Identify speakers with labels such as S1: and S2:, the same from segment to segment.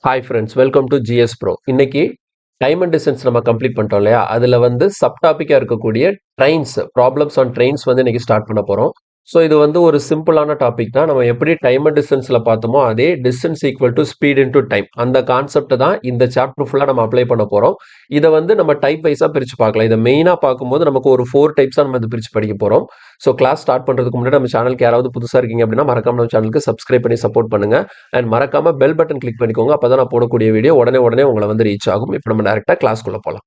S1: Hi friends, welcome to GS bro. இன்னைக்கு time and distance நம்ம complete பண்ணிட்டோம் இல்லையா? அதில் வந்து சப் டாப்பிக்காக இருக்கக்கூடிய ட்ரெயின்ஸ், ப்ராப்ளம்ஸ் ஆன் ட்ரெயின்ஸ் வந்து இன்னைக்கு ஸ்டார்ட் பண்ண போகிறோம். ஸோ இது வந்து ஒரு சிம்பிளான டாபிக் தான். நம்ம எப்படி டைம் அண்ட் டிஸ்டன்ஸில் பார்த்தோமோ அதே distance equal to speed into time, அந்த கான்செப்ட் தான் இந்த சாப்டர் ஃபுல்லாக நம்ம அப்ளை பண்ண போகிறோம். இதை வந்து நம்ம டைப் வைஸாக பிரித்து பார்க்கலாம். இதை மெயினாக பார்க்கும்போது நமக்கு ஒரு 4 டைப்ஸாக நம்ம இது பிரித்து படிக்க போகிறோம். ஸோ கிளாஸ் ஸ்டார்ட் பண்ணுறதுக்கு முன்னாடி நம்ம சேனலுக்கு யாராவது புதுசாக இருக்கீங்க அப்படின்னா மறக்காம நம்ம சேனலுக்கு சப்ஸ்கிரைப் பண்ணி சப்போர்ட் பண்ணுங்க. அண்ட் மறக்காம பெல் பட்டன் கிளிக் பண்ணிக்கோங்க. அப்பதான் நான் போடக்கூடிய வீடியோ உடனே உங்களை வந்து ரீச் ஆகும். இப்போ நம்ம டைரக்டா கிளாஸ்க்குள்ள போலாம்.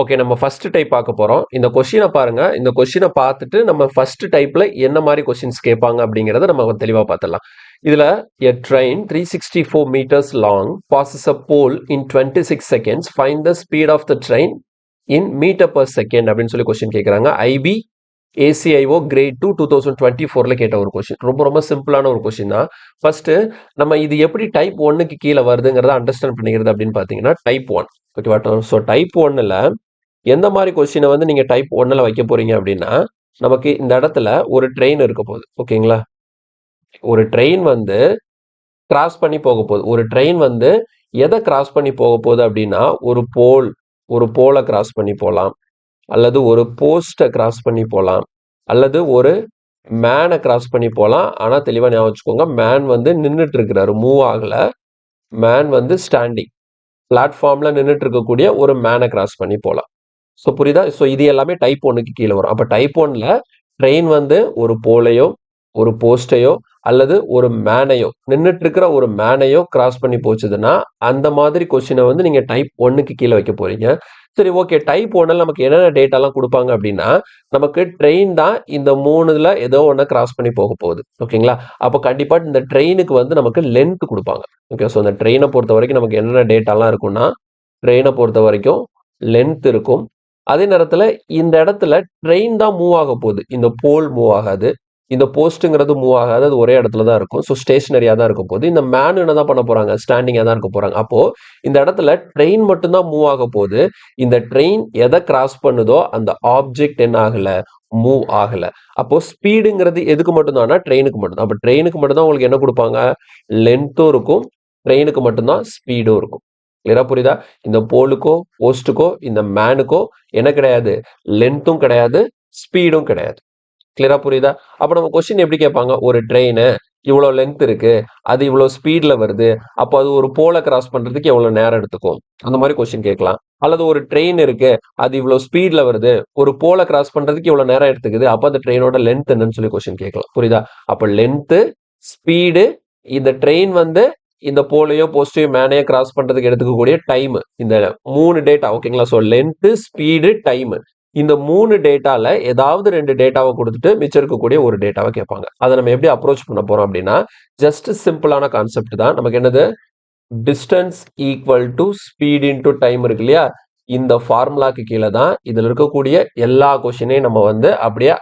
S1: ஓகே, நம்ம ஃபர்ஸ்ட் டைப் பார்க்க போறோம். இந்த கொஸ்டினை பாருங்க. இந்த கொஸ்டினை பார்த்துட்டு நம்ம ஃபர்ஸ்ட் டைப்ல என்ன மாதிரி கொஸ்டின்ஸ் கேட்பாங்க அப்படிங்கறத நம்ம தெளிவா பார்த்துடலாம். இதுல a train 364 meters long passes a pole in 26 seconds. Find the speed of the train in meter per second அப்படின்னு சொல்லி கொஸ்டின் கேட்குறாங்க. ஐபி ஏசிஐஓ கிரேட் 2 2024ல கேட்ட ஒரு கொஸ்டின். ரொம்ப சிம்பிளான ஒரு கொஸ்டின் தான். ஃபர்ஸ்ட் நம்ம இது எப்படி டைப் 1க்கு கீழே வருதுங்கிறத அண்டர்ஸ்டாண்ட் பண்ணிக்கிறது அப்படின்னு பார்த்தீங்கன்னா டைப் 1. ஓகேவா? ஸோ டைப் 1ல எந்த மாதிரி கொஸ்டினை வந்து நீங்க டைப் 1ல வைக்க போறீங்க அப்படின்னா, நமக்கு இந்த இடத்துல ஒரு ட்ரெயின் இருக்க போகுது. ஓகேங்களா? ஒரு ட்ரெயின் வந்து கிராஸ் பண்ணி போக போகுது. ஒரு ட்ரெயின் வந்து எதை கிராஸ் பண்ணி போக போகுது அப்படின்னா, ஒரு போலை கிராஸ் பண்ணி போகலாம், அல்லது ஒரு போஸ்ட்டை கிராஸ் பண்ணி போகலாம், அல்லது ஒரு மேனை கிராஸ் பண்ணி போகலாம். ஆனால் தெளிவாக ஞாபகம் வச்சுக்கோங்க, மேன் வந்து நின்றுட்டு இருக்கிறாரு, மூவ் ஆகலை. மேன் வந்து ஸ்டாண்டிங் பிளாட்ஃபார்மில் நின்றுட்டு இருக்கக்கூடிய ஒரு மேனை கிராஸ் பண்ணி போகலாம். ஸோ புரியுதா? ஸோ இது எல்லாமே டைப் 1க்கு கீழே வரும். அப்போ டைப் 1ல ட்ரெயின் வந்து ஒரு போலையோ ஒரு போஸ்டையோ அல்லது ஒரு மேனையோ, நின்றுட்டு இருக்கிற ஒரு மேனையோ கிராஸ் பண்ணி போச்சுதுன்னா அந்த மாதிரி கொஸ்டினை வந்து நீங்க டைப் 1க்கு கீழே வைக்க போறீங்க. சரி, ஓகே. டைப் 1ல நமக்கு என்னென்ன டேட்டாலாம் கொடுப்பாங்க அப்படின்னா, நமக்கு ட்ரெயின் தான் இந்த 3ல ஏதோ ஒன்று கிராஸ் பண்ணி போக போகுது. ஓகேங்களா? அப்போ கண்டிப்பா இந்த ட்ரெயினுக்கு வந்து நமக்கு லென்த் கொடுப்பாங்க. ஓகே, ஸோ இந்த ட்ரெயினை பொறுத்த வரைக்கும் நமக்கு என்னென்ன டேட்டாலாம் இருக்கும்னா, ட்ரெயினை பொறுத்த வரைக்கும் லென்த் இருக்கும். அதே நேரத்துல இந்த இடத்துல ட்ரெயின் தான் மூவ் ஆக போகுது. இந்த போல் மூவ் ஆகாது. இந்த போஸ்ட்டுங்கிறது மூவ் ஆகாது. அது ஒரே இடத்துல தான் இருக்கும். ஸோ ஸ்டேஷனரியா தான் இருக்க போகுது. இந்த மேன் என்ன தான் பண்ண போறாங்க? ஸ்டாண்டிங்கா தான் இருக்க போறாங்க. அப்போ இந்த இடத்துல ட்ரெயின் மட்டும்தான் மூவ் ஆக போகுது. இந்த ட்ரெயின் எதை கிராஸ் பண்ணுதோ அந்த ஆப்ஜெக்ட் என்ன ஆகல? மூவ் ஆகல. அப்போ ஸ்பீடுங்கிறது எதுக்கு மட்டும்தான்னா ட்ரெயினுக்கு மட்டும்தான். அப்போ ட்ரெயினுக்கு மட்டும்தான் உங்களுக்கு என்ன கொடுப்பாங்க? லென்த்தும் இருக்கும். ட்ரெயினுக்கு மட்டும்தான் ஸ்பீடும் இருக்கும். கிளியரா புரியுதா? இந்த போலுக்கோ போஸ்ட்டுக்கோ இந்த மேனுக்கோ என்ன கிடையாது? லென்த்தும் கிடையாது, ஸ்பீடும் கிடையாது. கிளியரா புரியுதா? அப்ப நம்ம கொஸ்டின் எப்படி கேட்பாங்க? ஒரு ட்ரெயின் இவ்வளோ லென்த் இருக்கு, அது இவ்வளோ ஸ்பீட்ல வருது, அப்போ அது ஒரு போலை கிராஸ் பண்றதுக்கு எவ்வளவு நேரம் எடுத்துக்கும்? அந்த மாதிரி கொஸ்டின் கேட்கலாம். அல்லது ஒரு ட்ரெயின் இருக்கு, அது இவ்வளோ ஸ்பீட்ல வருது, ஒரு போலை கிராஸ் பண்றதுக்கு இவ்வளவு நேரம் எடுத்துக்குது, அப்போ அந்த ட்ரெயினோட லென்த் என்னன்னு சொல்லி கொஸ்டின் கேட்கலாம். புரியுதா? அப்ப லென்த்து, ஸ்பீடு, இந்த ட்ரெயின் வந்து இந்த போலையோ போஸ்டையோ மேனையோ கிராஸ் பண்றதுக்கு எடுத்துக்கக்கூடிய டைம், இந்த 3 டேட்டா. ஓகேங்களா? ஸோ லென்த், ஸ்பீடு, டைம், இந்த 3 டேட்டால ஏதாவது 2 டேட்டாவை கொடுத்துட்டு மிச்சம் இருக்கக்கூடிய ஒரு டேட்டாவை கேட்பாங்க. அதை நம்ம எப்படி அப்ரோச் பண்ண போறோம் அப்படின்னா, ஜஸ்ட் சிம்பிளான கான்செப்ட் தான். நமக்கு என்னது? Distance equal to speed into time இருக்கு இல்லையா? இந்த ஃபார்முலாக்கு கீழே தான் இதுல இருக்கக்கூடிய எல்லா கொஸ்டினையும் நம்ம வந்து அப்படியே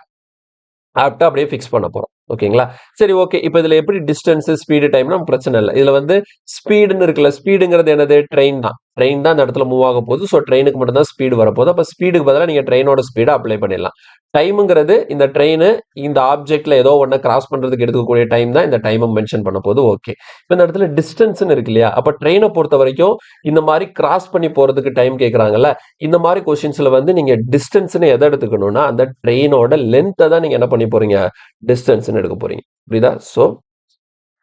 S1: ஆப்டா அப்படியே ஃபிக்ஸ் பண்ண போறோம். ஓகேங்களா? சரி, ஓகே. இப்போ இதுல எப்படி டிஸ்டன்ஸ், ஸ்பீடு, டைம்னா பிரச்சனை இல்லை. இதுல வந்து ஸ்பீடுன்னு இருக்குல்ல, ஸ்பீடுங்கிறது என்னது? ட்ரெயின் தான். ட்ரெயின் தான் இந்த இடத்துல மூவ் ஆக போகுது. ஸோ ட்ரெயினுக்கு மட்டும் தான் ஸ்பீடு வரப்போகுது. அப்போ ஸ்பீடுக்கு பதிலாக நீங்க ட்ரெயினோட ஸ்பீடை அப்ளை பண்ணிடலாம். டைமுங்கிறது இந்த ட்ரெயின் இந்த ஆப்ஜெக்ட்ல ஏதோ ஒன்று கிராஸ் பண்றதுக்கு எடுக்கக்கூடிய டைம் தான் இந்த டைமை மென்ஷன் பண்ண போகுது. ஓகே. இப்போ இந்த இடத்துல டிஸ்டன்ஸ்னு இருக்கு இல்லையா? அப்போ ட்ரெயினை பொறுத்த வரைக்கும் இந்த மாதிரி கிராஸ் பண்ணி போறதுக்கு டைம் கேட்கறாங்கல்ல, இந்த மாதிரி கொஸ்டின்ஸ்ல வந்து நீங்க டிஸ்டன்ஸ்னு எதை எடுத்துக்கணும்னா அந்த ட்ரெயினோட லென்த்தை தான் நீங்க என்ன பண்ணி போறீங்க? டிஸ்டன்ஸ்னு எடுக்க போறீங்க. புரியுதா? ஸோ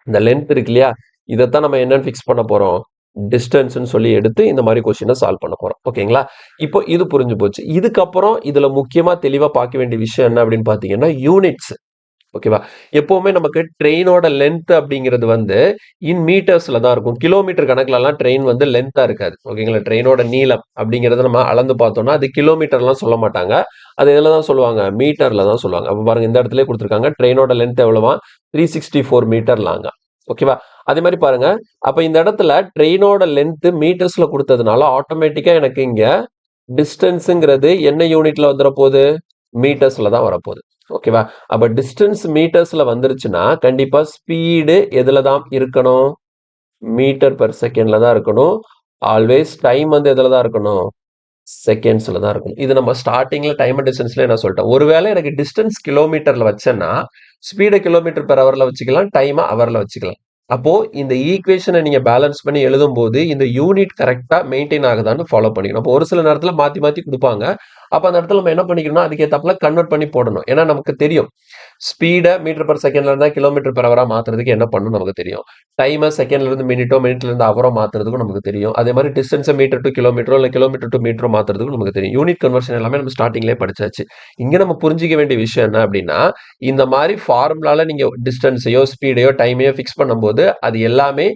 S1: இந்த லென்த் இருக்கு இல்லையா? இதைத்தான் நம்ம என்னன்னு ஃபிக்ஸ் பண்ண போறோம்? டிஸ்டன்ஸ்னு சொல்லி எடுத்து இந்த மாதிரி கொஸ்டினை சால்வ் பண்ண போறோம். ஓகேங்களா? இப்போ இது புரிஞ்சு போச்சு. இதுக்கப்புறம் இதுல முக்கியமா தெளிவா பார்க்க வேண்டிய விஷயம் என்ன அப்படின்னு பாத்தீங்கன்னா, யூனிட்ஸ். ஓகேவா? எப்பவுமே நமக்கு ட்ரெயினோட லென்த் அப்படிங்கிறது வந்து இன் மீட்டர்ஸ்ல தான் இருக்கும். கிலோமீட்டர் கணக்குலலாம் ட்ரெயின் வந்து லென்த்தா இருக்காது. ஓகேங்களா? ட்ரெயினோட நீளம் அப்படிங்கிறத நம்ம அளந்து பார்த்தோம்னா அது கிலோமீட்டர்லாம் சொல்ல மாட்டாங்க. அது எதுல தான் சொல்லுவாங்க? மீட்டர்ல தான் சொல்லுவாங்க. அப்ப பாருங்க, இந்த இடத்துல கொடுத்துருக்காங்க. ட்ரெயினோட லென்த் எவ்வளவா? 364 மீட்டர் லாங்க. ஓகேவா? அதே மாதிரி பாருங்க, அப்ப இந்த இடத்துல ட்ரெயினோட லென்த் மீட்டர்ஸ்ல கொடுத்ததுனால ஆட்டோமேட்டிக்கா எனக்கு இங்க டிஸ்டன்ஸ்ங்கிறது என்ன யூனிட்ல வந்துட போகுது? மீட்டர்ஸ்ல தான் வரப்போகுது. ஓகேவா? அப்ப டிஸ்டன்ஸ் மீட்டர்ஸ்ல வந்துருச்சுன்னா கண்டிப்பா ஸ்பீடு எதுல தான் இருக்கணும்? மீட்டர் பெர் செகண்ட்ல தான் இருக்கணும். ஆல்வேஸ் டைம் வந்து எதுல தான் இருக்கணும்? செகண்ட்ஸ்ல தான் இருக்கும். இது நம்ம ஸ்டார்டிங்ல டைம் அண்ட் டிஸ்டன்ஸ்ல நான் சொல்லிட்டேன். ஒருவேளை எனக்கு டிஸ்டன்ஸ் கிலோமீட்டர்ல வச்சேன்னா, ஸ்பீட கிலோமீட்டர் பெர் ஹவர்ல வச்சுக்கலாம், டைம ஹவர்ல வச்சுக்கலாம். அப்போ இந்த ஈக்குவேஷனை நீங்க பேலன்ஸ் பண்ணி எழுதும்போது இந்த யூனிட் கரெக்டா மெயின்டைன் ஆகுதான்னு ஃபாலோ பண்ணிக்கணும். அப்போ ஒரு சில நேரத்துல மாத்தி மாத்தி கொடுப்பாங்க. அப்ப அந்த இடத்துல நம்ம என்ன பண்ணிக்கணும்னா அதுக்கேத்தாப்புல கன்வெர்ட் பண்ணி போடணும். ஏன்னா நமக்கு தெரியும் ஸ்பீட மீட்டர் பர் செகண்ட்ல இருந்தா கிலோமீட்டர் பெர் ஹவரா மாத்துறதுக்கு என்ன பண்ணணும் நமக்கு தெரியும். டைமை செகண்ட்ல இருந்து மினிட்டோ மினிட்ல இருந்து அவரோ மாத்துறதுக்கும் நமக்கு தெரியும். அதே மாதிரி டிஸ்டன்ஸை மீட்டர் டு கிலோமீட்டரோ இல்ல கிலோமீட்டர் டு மீட்டரோ மாத்துறதுக்கும் நமக்கு தெரியும். யூனிட் கன்வர்ஷன் எல்லாமே நம்ம ஸ்டார்டிங்லேயே படிச்சாச்சு. இங்க நம்ம புரிஞ்சிக்க வேண்டிய விஷயம் என்ன அப்படின்னா இந்த மாதிரி ஃபார்முலால நீங்க டிஸ்டன்ஸையோ ஸ்பீடையோ டைமையோ ஃபிக்ஸ் பண்ணும்போது அது எல்லாமே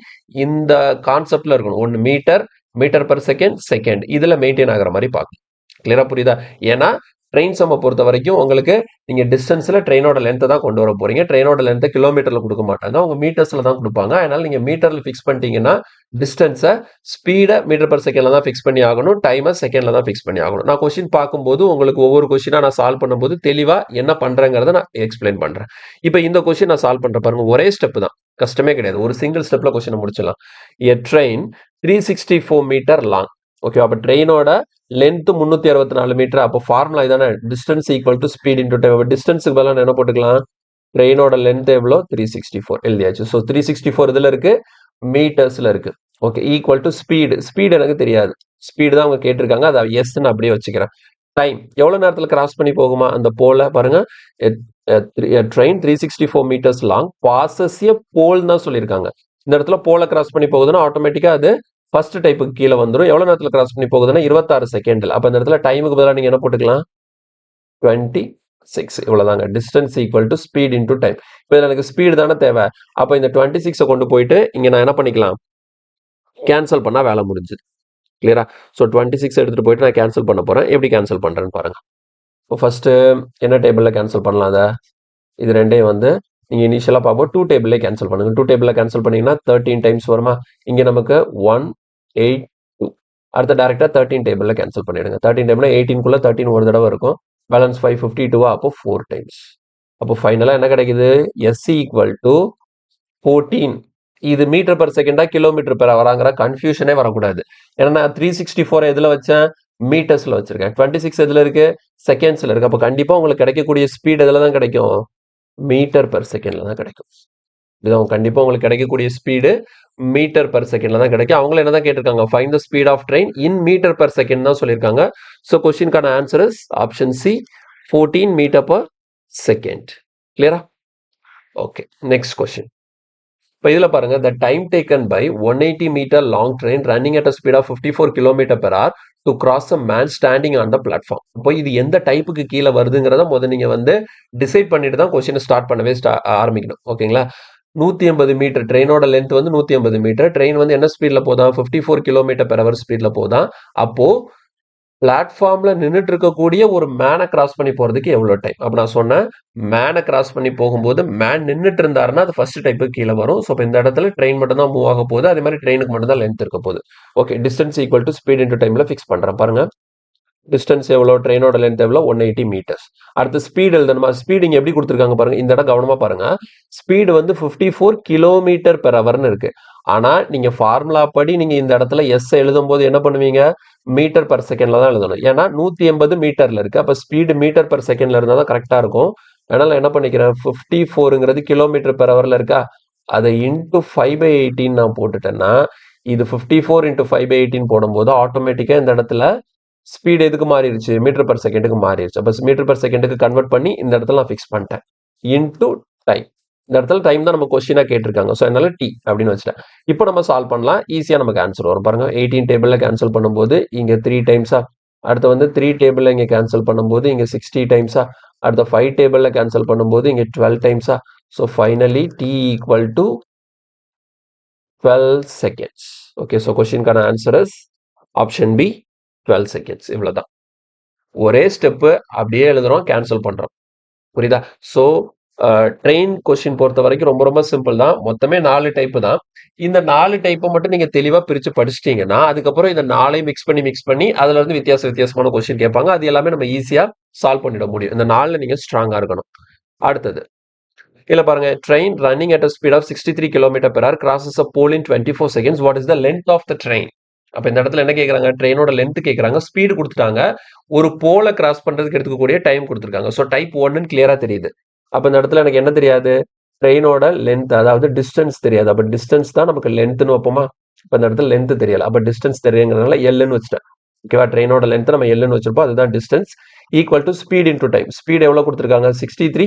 S1: இந்த கான்செப்ட்ல இருக்கணும். ஒன்னு metre, metre per second, second இதுல மெயின்டைன் ஆகிற மாதிரி பார்க்கணும். கிளியரா புரியுதா? ஏன்னா ட்ரெயின் சம்மை பொறுத்த வரைக்கும் உங்களுக்கு நீங்க டிஸ்டன்ஸ்ல ட்ரெயினோட லென்த்தை தான் கொண்டு வர போறீங்க. ட்ரெயினோட லென்த்தை கிலோமீட்டர்ல கொடுக்க மாட்டாங்க, அவங்க மீட்டர்ஸ்ல தான் கொடுப்பாங்க. அதனால நீங்க மீட்டர்ல ஃபிக்ஸ் பண்ணிட்டீங்கன்னா டிஸ்டன்ஸை ஸ்பீடை மீட்டர் பர் செகண்ட்ல தான் ஃபிக்ஸ் பண்ணி ஆகணும், டைமை செகண்ட்ல தான் ஃபிக்ஸ் பண்ணி ஆகணும். நான் கொஸ்டின் பார்க்கும்போது உங்களுக்கு ஒவ்வொரு கொஸ்டினா நான் சால்வ் பண்ணும்போது தெளிவா என்ன பண்றேங்கிறத நான் எக்ஸ்பிளைன் பண்றேன். இப்போ இந்த கொஸ்டின் நான் சால்வ் பண்றேன் பாருங்க, ஒரே ஸ்டெப் தான், கஷ்டமே கிடையாது. ஒரு சிங்கிள் ஸ்டெப்ல கொஸ்டினை முடிச்சிடலாம். A train 364 metre long. Okay, அப்போ ட்ரெயினோட லென்த் 364 மீட்டர். அப்போ ஃபார்முலா இதானே, distance equal to speed into time. அப்போ டிஸ்டன்ஸுக்கு பதிலாக என்ன போட்டுக்கலாம், ட்ரெயினோட லென்த் எவ்வளோ 364 எழுதியாச்சு. ஸோ 364 இதில் இருக்கு, மீட்டர்ஸ்ல இருக்கு. Okay, equal to speed. Speed எனக்கு தெரியாது, ஸ்பீடு தான் அவங்க கேட்டிருக்காங்க, அதை எஸ்ன்னு அப்படியே வச்சுக்கிறேன். டைம் எவ்வளோ நேரத்தில் கிராஸ் பண்ணி போகுமா அந்த போல பாருங்க. ட்ரெயின் 364 மீட்டர்ஸ் லாங் பாசஸ் எ போல் தான் சொல்லியிருக்காங்க. இந்த இடத்துல போல கிராஸ் பண்ணி போகுதுன்னா ஆட்டோமேட்டிக்கா அது ஃபர்ஸ்ட் டைப்புக்கு கீழே வந்துடும். எவ்வளவு நேரத்தில் கிராஸ் பண்ணி போகுதுன்னா 26 செகண்ட்ல. அப்ப இந்த இடத்துல டைமுக்கு பதிலாக நீங்க என்ன போட்டுக்கலாம், 26. இவ்வளவுதாங்க. Distance equal to speed into time. இப்போ எனக்கு ஸ்பீடு தானே தேவை. அப்ப இந்த 26 கொண்டு போயிட்டு இங்க நான் என்ன பண்ணிக்கலாம், கேன்சல் பண்ணா வேலை முடிஞ்சுது. கிளியரா? ஸோ 26 எடுத்துட்டு போயிட்டு நான் கேன்சல் பண்ண போறேன். எப்படி கேன்சல் பண்றேன்னு பாருங்க. இப்போ ஃபர்ஸ்ட் என்ன டேபிள்ல கேன்சல் பண்ணலாம், அதை இது ரெண்டையும் வந்து நீங்க இனிஷியலா பார்ப்போம் 2 டேபிள்ல கேன்சல் பண்ணுங்க. 2 டேபிள்ல கேன்சல் பண்ணீங்கன்னா 13 டைம்ஸ் வருமா. இங்க நமக்கு 182. அடுத்த டைரக்டா 13 டேபிள்ல கேன்சல் பண்ணிடுங்க. 13 டேபிள்ல 18 13 ஒரு தடவை இருக்கும். பேலன்ஸ் 552 அப்போ 4 டைம்ஸ். அப்போ ஃபைனலா என்ன கிடைக்குது, எஸ் ஈக்குவல் டு 14. இது மீட்டர் பர் செகண்டா கிலோமீட்டர் பெர் ஹவராங்கிற கன்ஃபியூஷனே வரக்கூடாது. ஏன்னா நான் 364 எதுல வச்சேன், மீட்டர்ஸ்ல வச்சிருக்கேன். 26 எதுல இருக்கு, செகண்ட்ஸ்ல இருக்கு. அப்போ கண்டிப்பா உங்களுக்கு கிடைக்கக்கூடிய ஸ்பீட் எதுல தான் கிடைக்கும், மீட்டர் பர் செகண்ட்ல தான் கிடைக்கும். இதுதான் கண்டிப்பா உங்களுக்கு கிடைக்கக்கூடிய ஸ்பீடு மீட்டர் பர் செகண்ட்ல தான் கிடைக்கும். அவங்கள என்ன தான் கேட்டிருக்காங்க, find the speed of train in metre per second தான் சொல்லியிருக்காங்க. ஸோ கொஸ்டின்கான answer is option C, 14 metre per second. கிளியரா? Okay, next question. இப்போ இதில் பாருங்க, the time taken by 180 metre long train running at a speed of 54 kilometre per hour to cross a man standing on the platform. இப்போ இது எந்த டைப்புக்கு கீழே வருதுங்கிறத முதல் நீங்க வந்து டிசைட் பண்ணிட்டு தான் கொஸ்டினை ஸ்டார்ட் பண்ணவே ஆரம்பிக்கணும். ஓகேங்களா? 180 மீட்டர் ட்ரெயினோட லென்த் வந்து 180 மீட்டர். ட்ரெயின் வந்து என்ன ஸ்பீட்ல போதான், 54 கிலோமீட்டர் பெர் ஹவர் ஸ்பீட்ல போதான். அப்போ பிளாட்ஃபார்ம்ல நின்றுட்டு இருக்கக்கூடிய ஒரு மேனை கிராஸ் பண்ணி போறதுக்கு எவ்வளவு டைம். அப்ப நான் சொன்னேன், மேனை கிராஸ் பண்ணி போகும்போது மேன் நின்றுட்டு இருந்தாருன்னா அது ஃபர்ஸ்ட் டைப்புக்கு கீழே வரும். ஸோ இந்த இடத்துல ட்ரெயின் மட்டும் தான் மூவ் ஆக போகுது. அதே மாதிரி ட்ரெயினுக்கு மட்டும் தான் லென்த் இருக்க போகுது. Okay, distance equal to speed into டைம்ல ஃபிக்ஸ் பண்றேன் பாருங்க. டிஸ்டன்ஸ் எவ்வளோ, ட்ரெயினோட லென்த் எவ்வளோ, 180 மீட்டர்ஸ். அடுத்து ஸ்பீடு எழுதணுமா, ஸ்பீடு இங்கே எப்படி கொடுத்துருக்காங்க பாருங்க. இந்த இடம் கவனமா பாருங்க. ஸ்பீடு வந்து 54 கிலோமீட்டர் பெர் ஹவர்னு இருக்கு. ஆனா நீங்க ஃபார்முலா படி நீங்க இந்த இடத்துல எஸ் எழுதும் போது என்ன பண்ணுவீங்க, மீட்டர் பர் செகண்ட்ல தான் எழுதணும். ஏன்னா 180 மீட்டர்ல இருக்கு. அப்ப ஸ்பீடு மீட்டர் பர் செகண்ட்ல இருந்தா தான் கரெக்டா இருக்கும். அதனால என்ன பண்ணிக்கிறேன், 54ங்கிறது கிலோமீட்டர் பெர் ஹவர்ல இருக்கா, அதை இன்டூ 5/18 நான் போட்டுட்டேன்னா இது 54 இன்டூ 5/18 போடும்போது ஆட்டோமேட்டிக்கா இந்த இடத்துல ஸ்பீடு எதுக்கு மாறிடுச்சு, மீட்டர் பர் செகண்டுக்கு மாறிடுச்சு. அப்போ மீட்டர் பர் செகண்டுக்கு கன்வெர்ட் பண்ணி இந்த இடத்துல நான் ஃபிக்ஸ் பண்ணிட்டேன். Into time. இந்த இடத்துல டைம் தான் நம்ம கொஸ்டினா கேட்டிருக்காங்க. ஸோ அதனால டி அப்படின்னு வச்சுட்டேன். இப்போ நம்ம சால்வ் பண்ணலாம், ஈஸியாக நமக்கு ஆன்சர் வரும் பாருங்க. 18 டேபிளில் கேன்சல் பண்ணும்போது இங்கே 3 டைம்ஸா, அடுத்து வந்து 3 டேபிளில் இங்கே கேன்சல் பண்ணும்போது இங்கே 60 டைம்ஸா, அடுத்த 5 டேபிளில் கேன்சல் பண்ணும்போது இங்கே 12 டைம்ஸா. So finally T equal to 12 seconds. Okay, so கொஸ்டின்கான answer is option B, 12 seconds. இவ்வளவுதான். ஒரே ஸ்டெப்பு அப்படியே எழுதுறோம், கேன்சல் பண்றோம். புரியுதா? ஸோ ட்ரெயின் கொஸ்டின் பொறுத்த வரைக்கும் ரொம்ப ரொம்ப சிம்பிள் தான். மொத்தமே 4 டைப்பு தான். இந்த 4 டைப்பை மட்டும் நீங்க தெளிவா பிரிச்சு படிச்சிட்டீங்கன்னா அதுக்கப்புறம் இந்த 4ஐயும் மிக்ஸ் பண்ணி அதுல இருந்து வித்தியாசமான கொஸ்டின் கேட்பாங்க. அது எல்லாமே நம்ம ஈஸியா சால்வ் பண்ணிட முடியும். இந்த 4ல நீங்க ஸ்ட்ராங்கா இருக்கணும். அடுத்தது இல்ல பாருங்க, train running at a speed of 63 km per hour crosses a pole in 24 seconds. What is the length of the train? அப்ப இந்த இடத்துல என்ன கேட்கறாங்க? ட்ரெயினோட லென்த் கேட்கறாங்க. ஸ்பீடு குடுத்துட்டாங்க. ஒரு போல கிராஸ் பண்றதுக்கு எடுத்துக்கக்கூடிய டைம் குடுத்துருக்காங்க. ஸோ டைப் 1ன்னு கிளியரா தெரியுது. அப்ப இந்த இடத்துல எனக்கு என்ன தெரியாது? ட்ரெயினோட லென்த் அதாவது டிஸ்டன்ஸ் தெரியாது. அப்ப டிஸ்டன்ஸ் தான் நமக்கு லென்த்னு வைப்போமா? இப்ப இந்த இடத்துல லென்த் தெரியல. அப்ப டிஸ்டன்ஸ் தெரியுங்கிறதுனால எல்ன்னு வச்சுட்டேன். ஓகேவா? ட்ரெயினோட லென்த் நம்ம எல்ன்னு வச்சிருப்போம். அதுதான் distance equal to speed into time. Speed எவ்வளவு கொடுத்துருக்காங்க? 63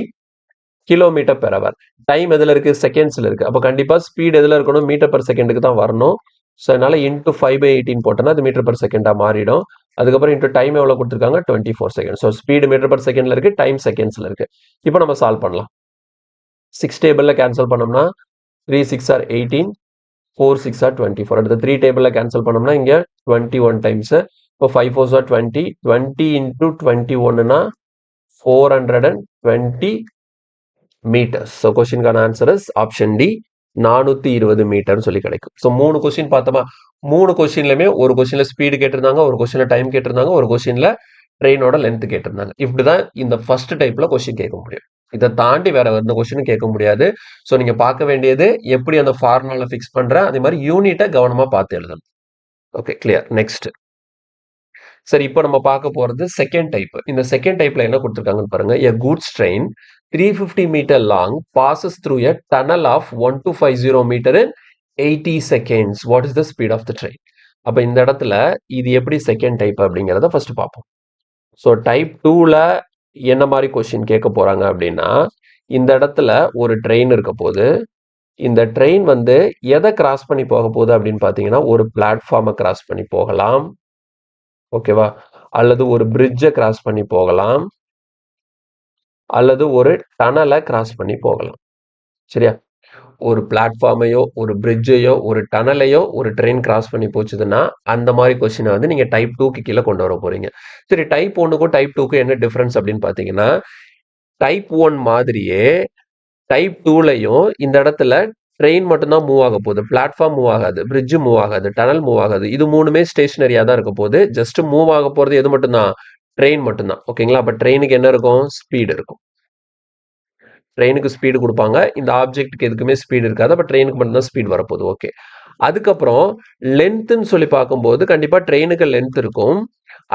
S1: கிலோமீட்டர் பெர் அவர். டைம் எதுல இருக்கு? செகண்ட்ஸ்ல இருக்கு. அப்ப கண்டிப்பா ஸ்பீட் எதுல இருக்கணும்? மீட்டர் பெர் செகண்டுக்கு தான் வரணும். ஸோ அதனால இன்டூ 5/18 போட்டோம்னா அது மீட்டர் பெர் செகண்டா மாறிடும். அதுக்கப்புறம் இன்டூ டைம் எவ்வளவு கொடுத்துருக்காங்க? 24 second. So speed metre per செகண்ட்ல இருக்கு, டைம் செகண்ட்ஸ்ல இருக்கு. இப்போ நம்ம சால்வ் பண்ணலாம். 6 டேபிள்ல கேன்சல் பண்ணோம்னா 3 6 ஆர் 18, 4 6 ஆர் 24. அடுத்து 3 டேபிள்ல கேன்சல் பண்ணோம்னா இங்க 21 டைம்ஸ். இப்போ 5 4 ஆர் 20, 20 இன்டூ 21னா 420 மீட்டர்ஸ். ஸோ கொஸ்டின்கான ஆன்சர் இஸ் ஆப்ஷன் டி 420 மீட்டர்னு சொல்லி கிடைக்கும். ஸோ 3 கொஸ்டின் பார்த்தோமா? 3 கொஸ்டின்லயுமே ஒரு கொஸ்டின்ல ஸ்பீடு கேட்டிருந்தாங்க, ஒரு கொஸ்டின்ல டைம் கேட்டிருந்தாங்க, ஒரு கொஸ்டின்ல ட்ரெயினோட லென்த் கேட்டிருந்தாங்க. இப்படிதான் இந்த ஃபர்ஸ்ட் டைப்ல கொஸ்டின் கேட்க முடியும். இதை தாண்டி வேற எந்த கொஸ்டினும் கேட்க முடியாது. ஸோ நீங்க பார்க்க வேண்டியது எப்படி அந்த ஃபார்முலால ஃபிக்ஸ் பண்றேன், அதே மாதிரி யூனிட்டை கவனமா பார்த்து எழுதணும். Okay, clear. நெக்ஸ்ட். சரி, இப்போ நம்ம பார்க்க போறது செகண்ட் டைப். இந்த செகண்ட் டைப்ல என்ன கொடுத்துருக்காங்கன்னு பாருங்க. A goods train 350 meter long passes through a tunnel of 1250 meter in 80 seconds. What is the speed of the train? அப்ப இந்த இடத்துல இது எப்படி செகண்ட் டைப் அப்படிங்கிறத ஃபர்ஸ்ட் பார்ப்போம். ஸோ டைப் 2ல என்ன மாதிரி கொஸ்டின் கேட்க போறாங்க அப்படின்னா, இந்த இடத்துல ஒரு ட்ரெயின் இருக்க போது, இந்த ட்ரெயின் வந்து எதை கிராஸ் பண்ணி போக போகுது அப்படின்னு பார்த்தீங்கன்னா, ஒரு பிளாட்ஃபார்மை கிராஸ் பண்ணி போகலாம். ஓகேவா? அல்லது ஒரு பிரிட்ஜை கிராஸ் பண்ணி போகலாம், அல்லது ஒரு டனலை கிராஸ் பண்ணி போகலாம். சரியா? ஒரு பிளாட்ஃபார்மையோ, ஒரு பிரிட்ஜையோ, ஒரு டனலையோ ஒரு ட்ரெயின் கிராஸ் பண்ணி போச்சுதுன்னா, அந்த மாதிரி கொஸ்டினை வந்து நீங்க டைப் 2க்கு கீழே கொண்டு வர போறீங்க. சரி, டைப் 1க்கும் டைப் 2க்கும் என்ன டிஃபரன்ஸ் அப்படின்னு பார்த்தீங்கன்னா, டைப் 1 மாதிரியே டைப் 2லயும் இந்த இடத்துல ட்ரெயின் மட்டும்தான் மூவ் ஆக போகுது. பிளாட்ஃபார்ம் மூவ் ஆகாது, பிரிட்ஜ் மூவ் ஆகாது, டனல் மூவ் ஆகாது. இது மூணுமே ஸ்டேஷனரியா தான் இருக்க போகுது. ஜஸ்ட் மூவ் ஆக போறது எது மட்டும்தான்? ட்ரெயின் மட்டும்தான். ஓகேங்களா? அப்ப ட்ரெயினுக்கு என்ன இருக்கும்? ஸ்பீடு இருக்கும். ட்ரெயினுக்கு ஸ்பீடு கொடுப்பாங்க. இந்த ஆப்ஜெக்ட்டுக்கு எதுக்குமே ஸ்பீடு இருக்காது. அப்ப ட்ரெயினுக்கு மட்டும்தான் ஸ்பீட் வரப்போகுது. ஓகே. அதுக்கப்புறம் லென்த்ன்னு சொல்லி பார்க்கும்போது கண்டிப்பா ட்ரெயினுக்கு லென்த் இருக்கும்.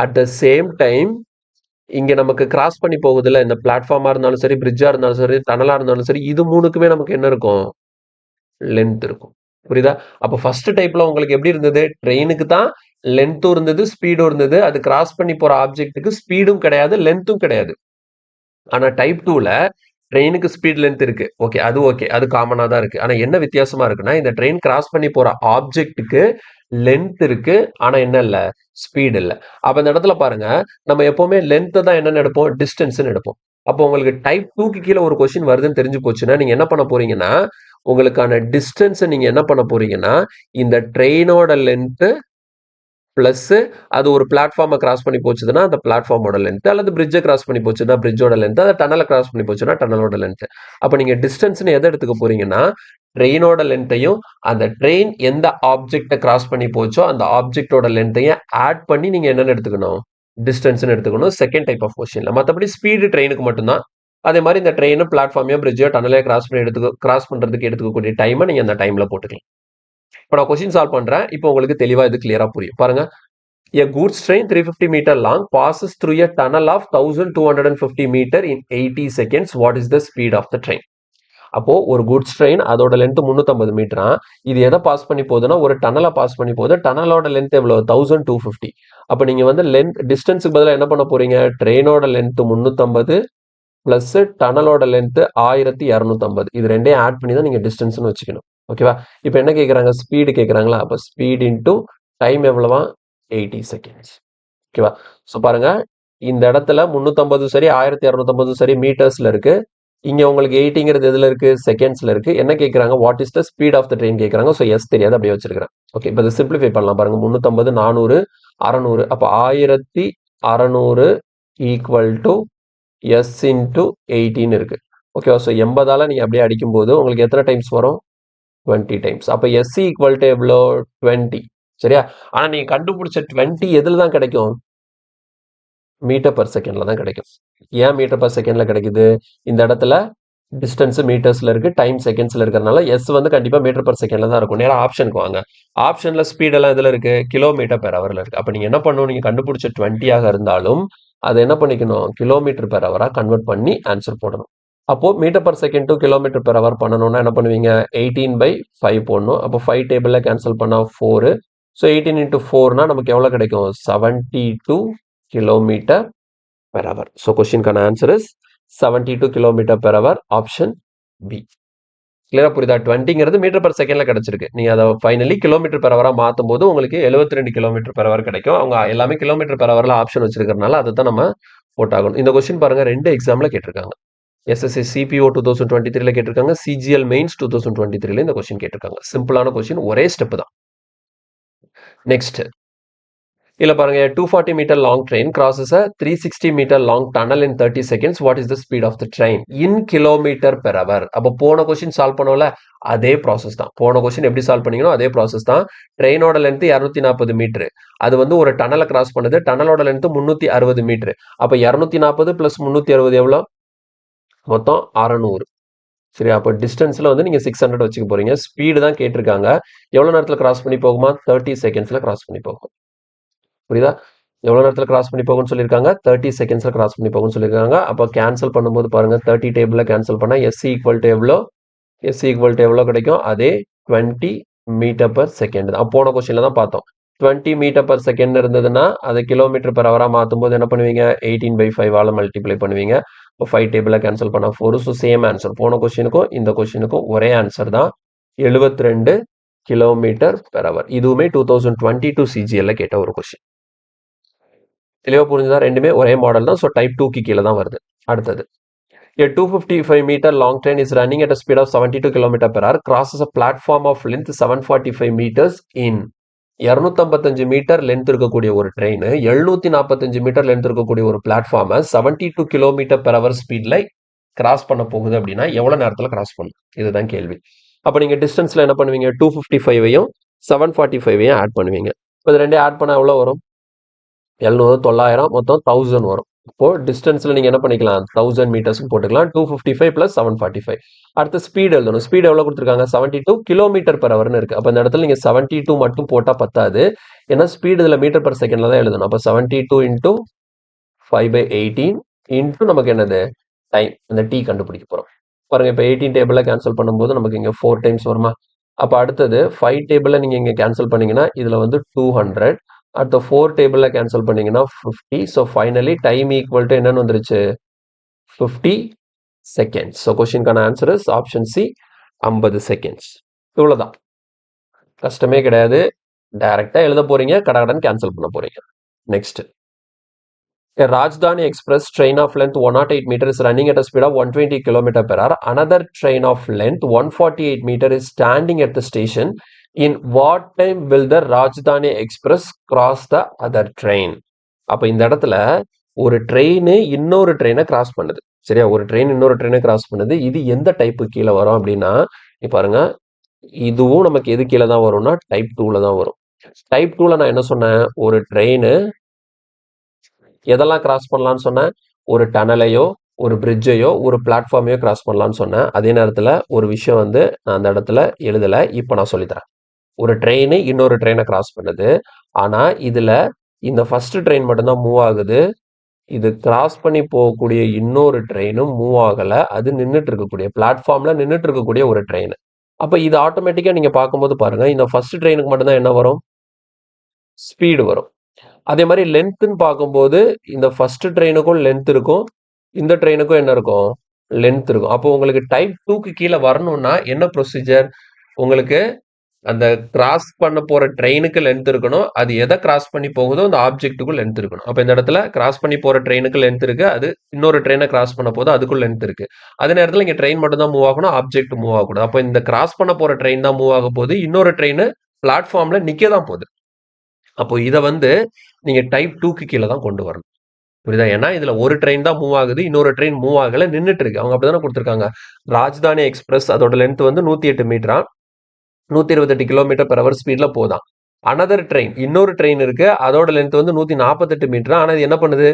S1: அட் த சேம் டைம் இங்க நமக்கு கிராஸ் பண்ணி போகுதுல, இந்த பிளாட்ஃபார்மா இருந்தாலும் சரி, பிரிட்ஜா இருந்தாலும் சரி, டனலா இருந்தாலும் சரி, இது மூணுக்குமே நமக்கு என்ன இருக்கும்? லென்த் இருக்கும். புரியுதா? அப்ப ஃபர்ஸ்ட் டைப்ல உங்களுக்கு எப்படி இருந்தது? ட்ரெயினுக்கு தான் லென்த்தும் இருந்தது, ஸ்பீடும் இருந்தது. அது கிராஸ் பண்ணி போற ஆப்ஜெக்ட்டுக்கு ஸ்பீடும் கிடையாது, லென்த்தும் கிடையாது. ஆனா டைப் 2ல ட்ரெயினுக்கு ஸ்பீட் லென்த் இருக்கு. ஓகே, அது ஓகே. அது காமனா தான் இருக்கு. ஆனா என்ன வித்தியாசமா இருக்குன்னா, இந்த ட்ரெயின் கிராஸ் பண்ணி போற ஆப்ஜெக்ட்டுக்கு லென்த் இருக்கு. ஆனா என்ன இல்ல? ஸ்பீட் இல்ல. அப்ப இந்த இடத்துல பாருங்க, நம்ம எப்பவுமே லென்த் தான் என்னன்னு எடுப்போம்? டிஸ்டன்ஸ்ன்னு எடுப்போம். அப்போ உங்களுக்கு டைப் 2க்கு கீழே ஒரு கொஸ்டின் வருதுன்னு தெரிஞ்சு போச்சுன்னா, நீங்க என்ன பண்ண போறீங்கன்னா, உங்களுக்கான டிஸ்டன்ஸ் நீங்க என்ன பண்ண போறீங்கன்னா, இந்த ட்ரெயினோட லென்த் பிளஸ் அது ஒரு பிளாட்ஃபார்மை கிராஸ் பண்ணி போச்சுதுன்னா அந்த பிளாட்ஃபார்மோட லென்த், அல்லது பிரிட்ஜை கிராஸ் பண்ணி போச்சுன்னா பிரிட்ஜோட லென்த், அதை டனலை கிராஸ் பண்ணி போச்சுன்னா டனலோட லென்த். அப்போ நீங்க டிஸ்டன்ஸ்னு எதை எடுத்துக்க போறீங்கன்னா, ட்ரெயினோட லென்த்தையும் அந்த ட்ரெயின் எந்த ஆப்ஜெக்டை கிராஸ் பண்ணி போச்சோ அந்த ஆப்ஜெக்டோட லென்த்தையும் ஆட் பண்ணி நீங்க என்னன்னு எடுத்துக்கணும்? டிஸ்டன்ஸ்னு எடுத்துக்கணும் செகண்ட் டைப் ஆஃப் கொஸ்டின்ல. மற்றபடி ஸ்பீடு ட்ரெயினுக்கு மட்டும்தான். அதே மாதிரி இந்த ட்ரெயின் பிளாட்ஃபார்மையோ பிரிட்ஜோ டனலையோ கிராஸ் பண்றதுக்கு எடுத்துக்கக்கூடிய டைமை நீங்க அந்த டைம்ல போட்டுக்கலாம். இப்போ நான் கொஸ்டின் சால்வ் பண்றேன். இப்போ உங்களுக்கு தெளிவா இது கிளியரா புரியும். பாருங்க. A goods train 350 meter long passes through a tunnel of 1250 meter in 80 seconds. What is the speed of the train? அப்போ ஒரு குட்ஸ் ட்ரெயின் அதோட லென்த் 350 மீட்டரா. இது எதை பாஸ் பண்ணி போகுதுன்னா ஒரு டனலை பாஸ் பண்ணி போகுது. டனலோட லென்த் எவ்வளவு? 1250. அப்ப நீங்க வந்து லென்த் டிஸ்டன்ஸுக்கு பதிலாக என்ன பண்ண போறீங்க? ட்ரெயினோட லென்த் 350 பிளஸ் டனலோட லென்த் 1250. இது ரெண்டையும் ஆட் பண்ணி தான் நீங்க டிஸ்டன்ஸ்னு வச்சுக்கணும். ஓகேவா? இப்போ என்ன கேட்குறாங்க? ஸ்பீடு கேட்குறாங்களா? அப்போ ஸ்பீட் இன்டூ டைம் எவ்வளவா? 80 செகண்ட்ஸ். ஓகேவா? ஸோ பாருங்க, இந்த இடத்துல 350 சரி, 1250 சரி மீட்டர்ஸ்ல இருக்கு. இங்க உங்களுக்கு 80ங்கிறது எதுல இருக்கு? செகண்ட்ஸ்ல இருக்கு. என்ன கேட்குறாங்க? What is the speed of the train கேட்குறாங்க. ஸோ எஸ் தெரியாது, அப்படியே வச்சிருக்கிறேன். ஓகே, இப்போ இதை சிம்பிளிஃபை பண்ணலாம். பாருங்க, 350 400 600. அப்போ 1600 ஈக்குவல் டு எஸ் இன்டூ 18 இருக்கு. ஓகேவா? ஸோ 80ஆல நீங்க அப்படியே அடிக்கும்போது உங்களுக்கு எத்தனை டைம்ஸ் வரும்? 20 டைம்ஸ். அப்போ எஸ் ஈக்குவல் டு எவ்வளோ? 20. சரியா? ஆனா நீங்க கண்டுபிடிச்ச 20 எதுல தான் கிடைக்கும்? மீட்டர் பர் செகண்ட்ல தான் கிடைக்கும். ஏன் மீட்டர் பர் செகண்ட்ல கிடைக்குது? இந்த இடத்துல டிஸ்டன்ஸ் மீட்டர்ஸ்ல இருக்கு, டைம் செகண்ட்ஸ்ல இருக்கிறதுனால எஸ் வந்து கண்டிப்பா மீட்டர் பர் செகண்ட்ல தான் இருக்கும். நேரா ஆப்ஷனுக்கு வாங்க. ஆப்ஷன்ல ஸ்பீட் எல்லாம் இதுல இருக்கு, கிலோமீட்டர் பெர் ஹவர்ல இருக்கு. அப்ப நீங்க என்ன பண்ணணும், நீங்க கண்டுபிடிச்ச 20 ஆக இருந்தாலும் அதை என்ன பண்ணிக்கணும், கிலோமீட்டர் பெர் ஹவரா கன்வெர்ட் பண்ணி ஆன்சர் போடணும். அப்போ metre per second to kilometre per hour பண்ணணும்னா என்ன பண்ணுவீங்க, 18/5 போடணும். அப்போ 5 டேபிள்ல கேன்சல் பண்ணா 4. ஸோ 18 into 4னா நமக்கு எவ்வளவு கிடைக்கும், 72 கிலோமீட்டர் பெர் ஹவர். ஸோ கொஸ்டின்கான answer is 72 kilometre per hour, option B. கிளியரா புரியுதா? 20ங்கிறது மீட்டர் பர் செகண்ட்ல கிடைச்சிருக்கு. நீங்க அதை ஃபைனலி கிலோமீட்டர் பெர் ஹவரா மாத்தும் போது உங்களுக்கு 72 கிலோமீட்டர் பெர் ஹவர் கிடைக்கும். அவங்க எல்லாமே கிலோமீட்டர் பெர் ஹவர்ல ஆப்ஷன் வச்சிருக்கிறதுனால அதை தான் நம்ம போட்டாகணும். இந்த கொஸ்டின் பாருங்க, 2 எக்ஸாம்ல கேட்டிருக்காங்க. எஸ்எஸ்சி சிபிஓ 2023ல கேட்டிருக்காங்க, சிஜிஎல் மெயின்ஸ் 2023ல இந்த கொஸ்டின் கேட்டிருக்காங்க. சிம்பிளான கொஸ்டின், ஒரே ஸ்டெப் தான். நெக்ஸ்ட் இல்ல பாருங்க, 240 metre long train crosses a 360 metre long tunnel in 30 seconds. What is the speed of the train in kilometre per hour? அப்போ போன கொஸ்டின் சால்வ் பண்ணோம்ல, அதே ப்ராசஸ் தான். போன கொஸ்டின் எப்படி சால்வ் பண்ணீங்களோ அதே ப்ராசஸ் தான். ட்ரெயினோட லென்த் 240 மீட்டர், அது வந்து ஒரு டனலை கிராஸ் பண்ணுது. டனலோட லென்த் 360 மீட்டர். அப்ப 240 பிளஸ் 360 எவ்வளோ, மொத்தம் 600. சரி, அப்போ டிஸ்டன்ஸ்ல வந்து நீங்க 600 வச்சுக்க போறீங்க. ஸ்பீடு தான் கேட்டிருக்காங்க. எவ்வளவு நேரத்துல கிராஸ் பண்ணி போகுமா, 30 செகண்ட்ஸ்ல கிராஸ் பண்ணி போகும். புரியுதா? எவ்வளவு நேரத்துல கிராஸ் பண்ணி போகும்னு சொல்லியிருக்காங்க, 30 செகண்ட்ஸ்ல கிராஸ் பண்ணி போகும்னு சொல்லியிருக்காங்க. அப்போ கேன்சல் பண்ணும்போது பாருங்க, 30 டேபிள்ல கேன்சல் பண்ணா எஸ் ஈக்குவல் டு எவ்வளோ, எஸ் ஈக்குவல் டு எவ்வளோ கிடைக்கும், அதே 20 மீட்டர் பர் செகண்ட் தான். போன கொஸ்டின்ல தான் பார்த்தோம். 20 மீட்டர் பர் செகண்ட் இருந்ததுன்னா அதை கிலோமீட்டர் பெர் ஹவரா மாற்றும் போது என்ன பண்ணுவீங்க, 18/5 மல்டிப்ளை பண்ணுவீங்க. இப்போ 5 டேபிள்ல கேன்சல் பண்ணா 4. So same answer. போன கொஸ்டினுக்கும் இந்த கொஸ்டினுக்கும் ஒரே ஆன்சர் தான், 72 கிலோமீட்டர் பெர் ஹவர். இதுவுமே 2022 சிஜிஎல்ல கேட்ட ஒரு கொஸ்டின். தெளிவா புரிஞ்சுதா? ரெண்டுமே ஒரே மாடல் தான். ஸோ டைப் 2க்கு கீழே தான் வருது. அடுத்தது, a 255 meter long train is running at a speed of 72 km per hour, crosses a platform of length 745 meters in 255 metre length இருக்கக்கூடிய ஒரு ட்ரெயின் 745 மீட்டர் லென்த் இருக்கக்கூடிய ஒரு பிளாட்ஃபார்மை 72 கிலோமீட்டர் பெர் ஹவர் ஸ்பீட்ல கிராஸ் பண்ண போகுது அப்படின்னா எவ்வளவு நேரத்துல கிராஸ் பண்ணும், இதுதான் கேள்வி. அப்ப நீங்க டிஸ்டன்ஸ்ல என்ன பண்ணுவீங்க, 255ஐயும் 745ஐயும் ஆட் பண்ணுவீங்க. இது ரெண்டையும் ஆட் பண்ணா எவ்வளவு வரும், 700 900 மொத்தம் 1000 வரும். இப்போ டிஸ்டன்ஸ்ல நீங்க என்ன பண்ணிக்கலாம், 1000 மீட்டர்ஸ்க்கு போட்டுக்கலாம். 255 பிளஸ் 745. அடுத்து ஸ்பீட் எழுதணும். ஸ்பீட் எவ்வளவு கொடுத்துருக்காங்க, 72 கிலோமீட்டர் பெர் ஹவர்னு இருக்கு. அப்ப இந்த இடத்துல நீங்க 72 மட்டும் போட்டா பத்தாது, ஏன்னா ஸ்பீட் இதுல மீட்டர் பெர் செகண்ட்ல தான் எழுதணும். அப்ப 72 இன்டூ 5/18 இன்டூ நமக்கு என்னது, டைம், அந்த டி கண்டுபிடிக்க போறோம். பாருங்க, இப்ப 18 டேபிள்ல கேன்சல் பண்ணும்போது நமக்கு இங்க 4 டைம்ஸ் வருமா. அப்ப அடுத்தது 5 டேபிள்ல நீங்க இங்க கேன்சல் பண்ணீங்கன்னா இதுல வந்து 200. அடுத்த 4 டேபிள்ல கேன்சல் பண்ணீங்கன்னா 50. So finally time equal to என்னன்னு வந்துருச்சு, 50 செகண்ட்ஸ். ஸோ கொஸ்டின்கான answer is option C, 50 seconds. இவ்வளவுதான், கஷ்டமே கிடையாது. டைரக்டா எழுத போறீங்க, கடகடன் கேன்சல் பண்ண போறீங்க. Next, a Rajdhani Express train of length 108 meter is running at a speed of 120 km per hour. Another train of length 148 meter is standing at the station. In what time will the Rajdhani Express cross the other train? அப்ப இந்த இடத்துல ஒரு train இன்னொரு ட்ரெயினை cross பண்ணுது. சரியா, ஒரு train இன்னொரு ட்ரெயினை கிராஸ் பண்ணுது. இது எந்த டைப்பு கீழே வரும் அப்படின்னா, பாருங்க, இதுவும் நமக்கு எது கீழே தான் வரும்னா டைப் 2ல தான் வரும். டைப் 2ல நான் என்ன சொன்னேன், ஒரு ட்ரெயின் எதெல்லாம் கிராஸ் பண்ணலாம்னு சொன்னேன், ஒரு டனலையோ ஒரு பிரிட்ஜையோ ஒரு பிளாட்ஃபார்மையோ கிராஸ் பண்ணலாம்னு சொன்னேன். அதே நேரத்தில் ஒரு விஷயம் வந்து நான் அந்த இடத்துல எழுதலை, இப்போ நான் சொல்லித்தரேன். ஒரு ட்ரெயின் இன்னொரு ட்ரெயினை கிராஸ் பண்ணுது, ஆனால் இதில் இந்த ஃபர்ஸ்ட் ட்ரெயின் மட்டும்தான் மூவ் ஆகுது. இது கிராஸ் பண்ணி போகக்கூடிய இன்னொரு ட்ரெயினும் மூவ் ஆகலை. அது நின்றுட்டு இருக்கக்கூடிய பிளாட்ஃபார்ம்ல நின்றுட்டு இருக்கக்கூடிய ஒரு ட்ரெயின். அப்போ இது ஆட்டோமேட்டிக்காக நீங்கள் பார்க்கும்போது பாருங்க, இந்த ஃபர்ஸ்ட் ட்ரெயினுக்கு மட்டும்தான் என்ன வரும், ஸ்பீடு வரும். அதே மாதிரி லென்த்னு பார்க்கும்போது இந்த ஃபர்ஸ்ட் ட்ரெயினுக்கும் லென்த் இருக்கும், இந்த ட்ரெயினுக்கும் என்ன இருக்கும், லென்த் இருக்கும். அப்போ உங்களுக்கு டைப் 2க்கு கீழே வரணும்னா என்ன ப்ரொசீஜர், உங்களுக்கு அந்த கிராஸ் பண்ண போற ட்ரெயினுக்கு லென்த் இருக்கணும், அது எதை கிராஸ் பண்ணி போகுதோ அந்த ஆப்ஜெக்ட்டுக்கும் லென்த் இருக்கணும். அப்போ இந்த இடத்துல கிராஸ் பண்ணி போற ட்ரெயினுக்கு லென்த் இருக்கு, அது இன்னொரு ட்ரெயினை கிராஸ் பண்ண போது அதுக்கும் லென்த் இருக்கு. அதே நேரத்தில் இங்க ட்ரெயின் மட்டும் தான் மூவ் ஆகணும், ஆப்ஜெக்ட் மூவ் ஆகக்கூடாது. அப்போ இந்த கிராஸ் பண்ண போற ட்ரெயின் தான் மூவ் ஆக போகுது, இன்னொரு ட்ரெயின் பிளாட்ஃபார்ம்ல நிக்க தான் போகுது. அப்போ இதை வந்து நீங்க டைப் 2க்கு கீழே தான் கொண்டு வரணும். புரியுதா? ஏன்னா இதுல ஒரு ட்ரெயின் தான் மூவ் ஆகுது, இன்னொரு ட்ரெயின் மூவ் ஆகல, நின்றுட்டு இருக்கு. அவங்க அப்படிதானே கொடுத்துருக்காங்க. ராஜ்தானி எக்ஸ்பிரஸ் அதோட லென்த் வந்து 108 மீட்டரா, 128 கிலோமீட்டர் பெர் ஹவர் ஸ்பீட்ல போதான். அனதர் ட்ரெயின், இன்னொரு ட்ரெயின் இருக்கு, அதோட லென்த் வந்து 148 மீட்டரா. ஆனா இது என்ன பண்ணுது,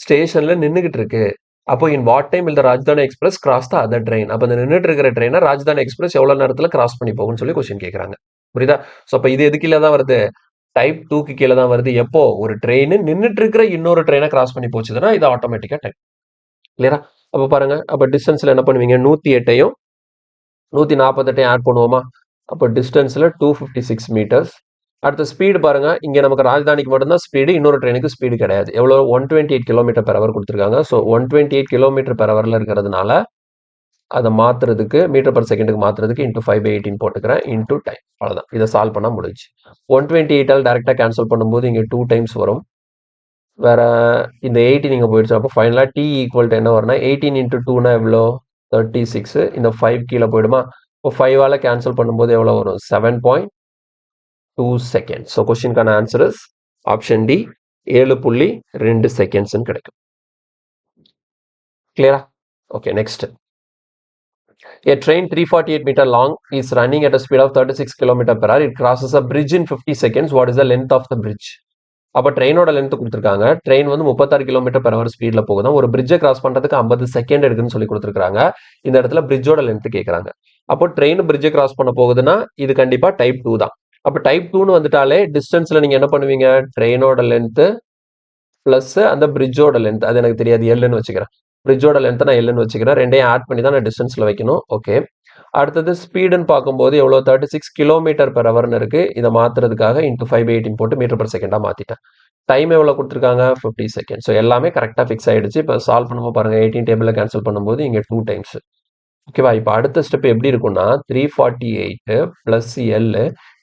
S1: ஸ்டேஷன்ல நின்றுகிட்டு இருக்கு. அப்போ in what time will the Rajdhani express cross the other train? அப்போ இந்த நின்றுட்டு இருக்கிற ட்ரெயினை ராஜ்தானி எக்ஸ்பிரஸ் எவ்வளவு நேரத்துல கிராஸ் பண்ணி போகும்னு சொல்லி கொஸ்டின் கேட்கறாங்க. புரியுதா? ஸோ அப்போ இது எது கீழே தான் வருது? டைப் 2க்கு கீழே தான் வருது. எப்போ ஒரு ட்ரெயின் நின்றுட்டு இருக்கிற இன்னொரு ட்ரெயினை கிராஸ் பண்ணி போச்சுதுன்னா இது ஆட்டோமேட்டிக்கா டைப். கிளியரா? அப்போ பாருங்க, அப்போ டிஸ்டன்ஸ்ல என்ன பண்ணுவீங்க? 108ஐயும் 148ஐயும் ஆட் பண்ணுவோமா? அப்போ டிஸ்டன்ஸ்ல 256 மீட்டர்ஸ். அடுத்த ஸ்பீடு பாருங்க, இங்க நமக்கு ராஜ்தானிக்கு மட்டும்தான் ஸ்பீடு, இன்னொரு ட்ரெயினுக்கு ஸ்பீடு கிடையாது. எவ்வளோ? 128 கிலோமீட்டர் பெர் அவர் கொடுத்துருக்காங்க. ஸோ 128 கிலோமீட்டர் பெர் அவர்ல இருக்கிறதுனால அதை மாத்துறதுக்கு மீட்டர் பர் செகண்டுக்கு மாத்துறதுக்கு இன்டூ 5/18 போட்டுக்கிறேன், இன்டூ டைம். அவ்வளோதான். இதை சால்வ் பண்ணா முடிஞ்சு. 128ஆல் டேரக்டா கேன்சல் பண்ணும்போது இங்க 2 டைம்ஸ் வரும். வேற இந்த 80 நீங்க போயிடுச்சு. அப்போ ஃபைனலா டி ஈக்குவல் டு என்ன வரும்னா 18 இன்டூ 2னா எவ்வளோ? 36. இந்த 5 கீழே போயிடுமா? இப்போ 5ஆல கேன்சல் பண்ணும்போது எவ்வளோ வரும்? 7.2 செகண்ட்ஸ். ஸோ கொஸ்டினுக்கான answer is option D, 7.2 seconds கிடைக்கும். கிளியரா? Okay, next. A train 348 meter long is running at a speed of 36 km per hour. It crosses a bridge in 50 seconds. What is the length of the bridge? அப்போ ட்ரெயினோட length கொடுத்துருக்காங்க. Train வந்து 36 kilometre per hour ஸ்பீட்ல போகுதான். ஒரு பிரிட்ஜை cross பண்றதுக்கு 50 second எடுக்குன்னு சொல்லி கொடுத்துருக்காங்க. இந்த இடத்துல பிரிட்ஜோட லென்த் கேட்கறாங்க. அப்போ ட்ரெயின் பிரிட்ஜை கிராஸ் பண்ண போகுதுன்னா இது கண்டிப்பா டைப் 2 தான். அப்போ டைப் 2ன்னு வந்துட்டாலே டிஸ்டன்ஸ்ல நீங்க என்ன பண்ணுவீங்க? ட்ரெயினோட லென்த் பிளஸ் அந்த பிரிட்ஜோட லென்த், அது எனக்கு தெரியாது, எல்லுன்னு வச்சுக்கிறேன். பிரிட்ஜோட லென்த் நான் எல்லுன்னு வச்சுக்கிறேன். ரெண்டையும் ஆட் பண்ணி தான் நான் டிஸ்டன்ஸ்ல வைக்கணும். ஓகே. அடுத்தது ஸ்பீடுன்னு பார்க்கும்போது எவ்வளோ? 36 கிலோமீட்டர் பெர் ஹவர்னு இருக்கு. இதை மாத்துறதுக்காக இன்டூ 5/18 போட்டு மீட்டர் பர் செகண்டா மாத்திட்டேன். டைம் எவ்வளோ கொடுத்துருக்காங்க? 50 செகண்ட். ஸோ எல்லாமே கரெக்டாக ஃபிக்ஸ் ஆயிடுச்சு. இப்போ சால்வ் பண்ணும்போது பாருங்க, 18 டேபிளில் கேன்சல் பண்ணும்போது இங்கே 2 டைம்ஸ். ஓகேவா? இப்போ அடுத்த ஸ்டெப் எப்படி இருக்கும்னா 348 பிளஸ் எல்,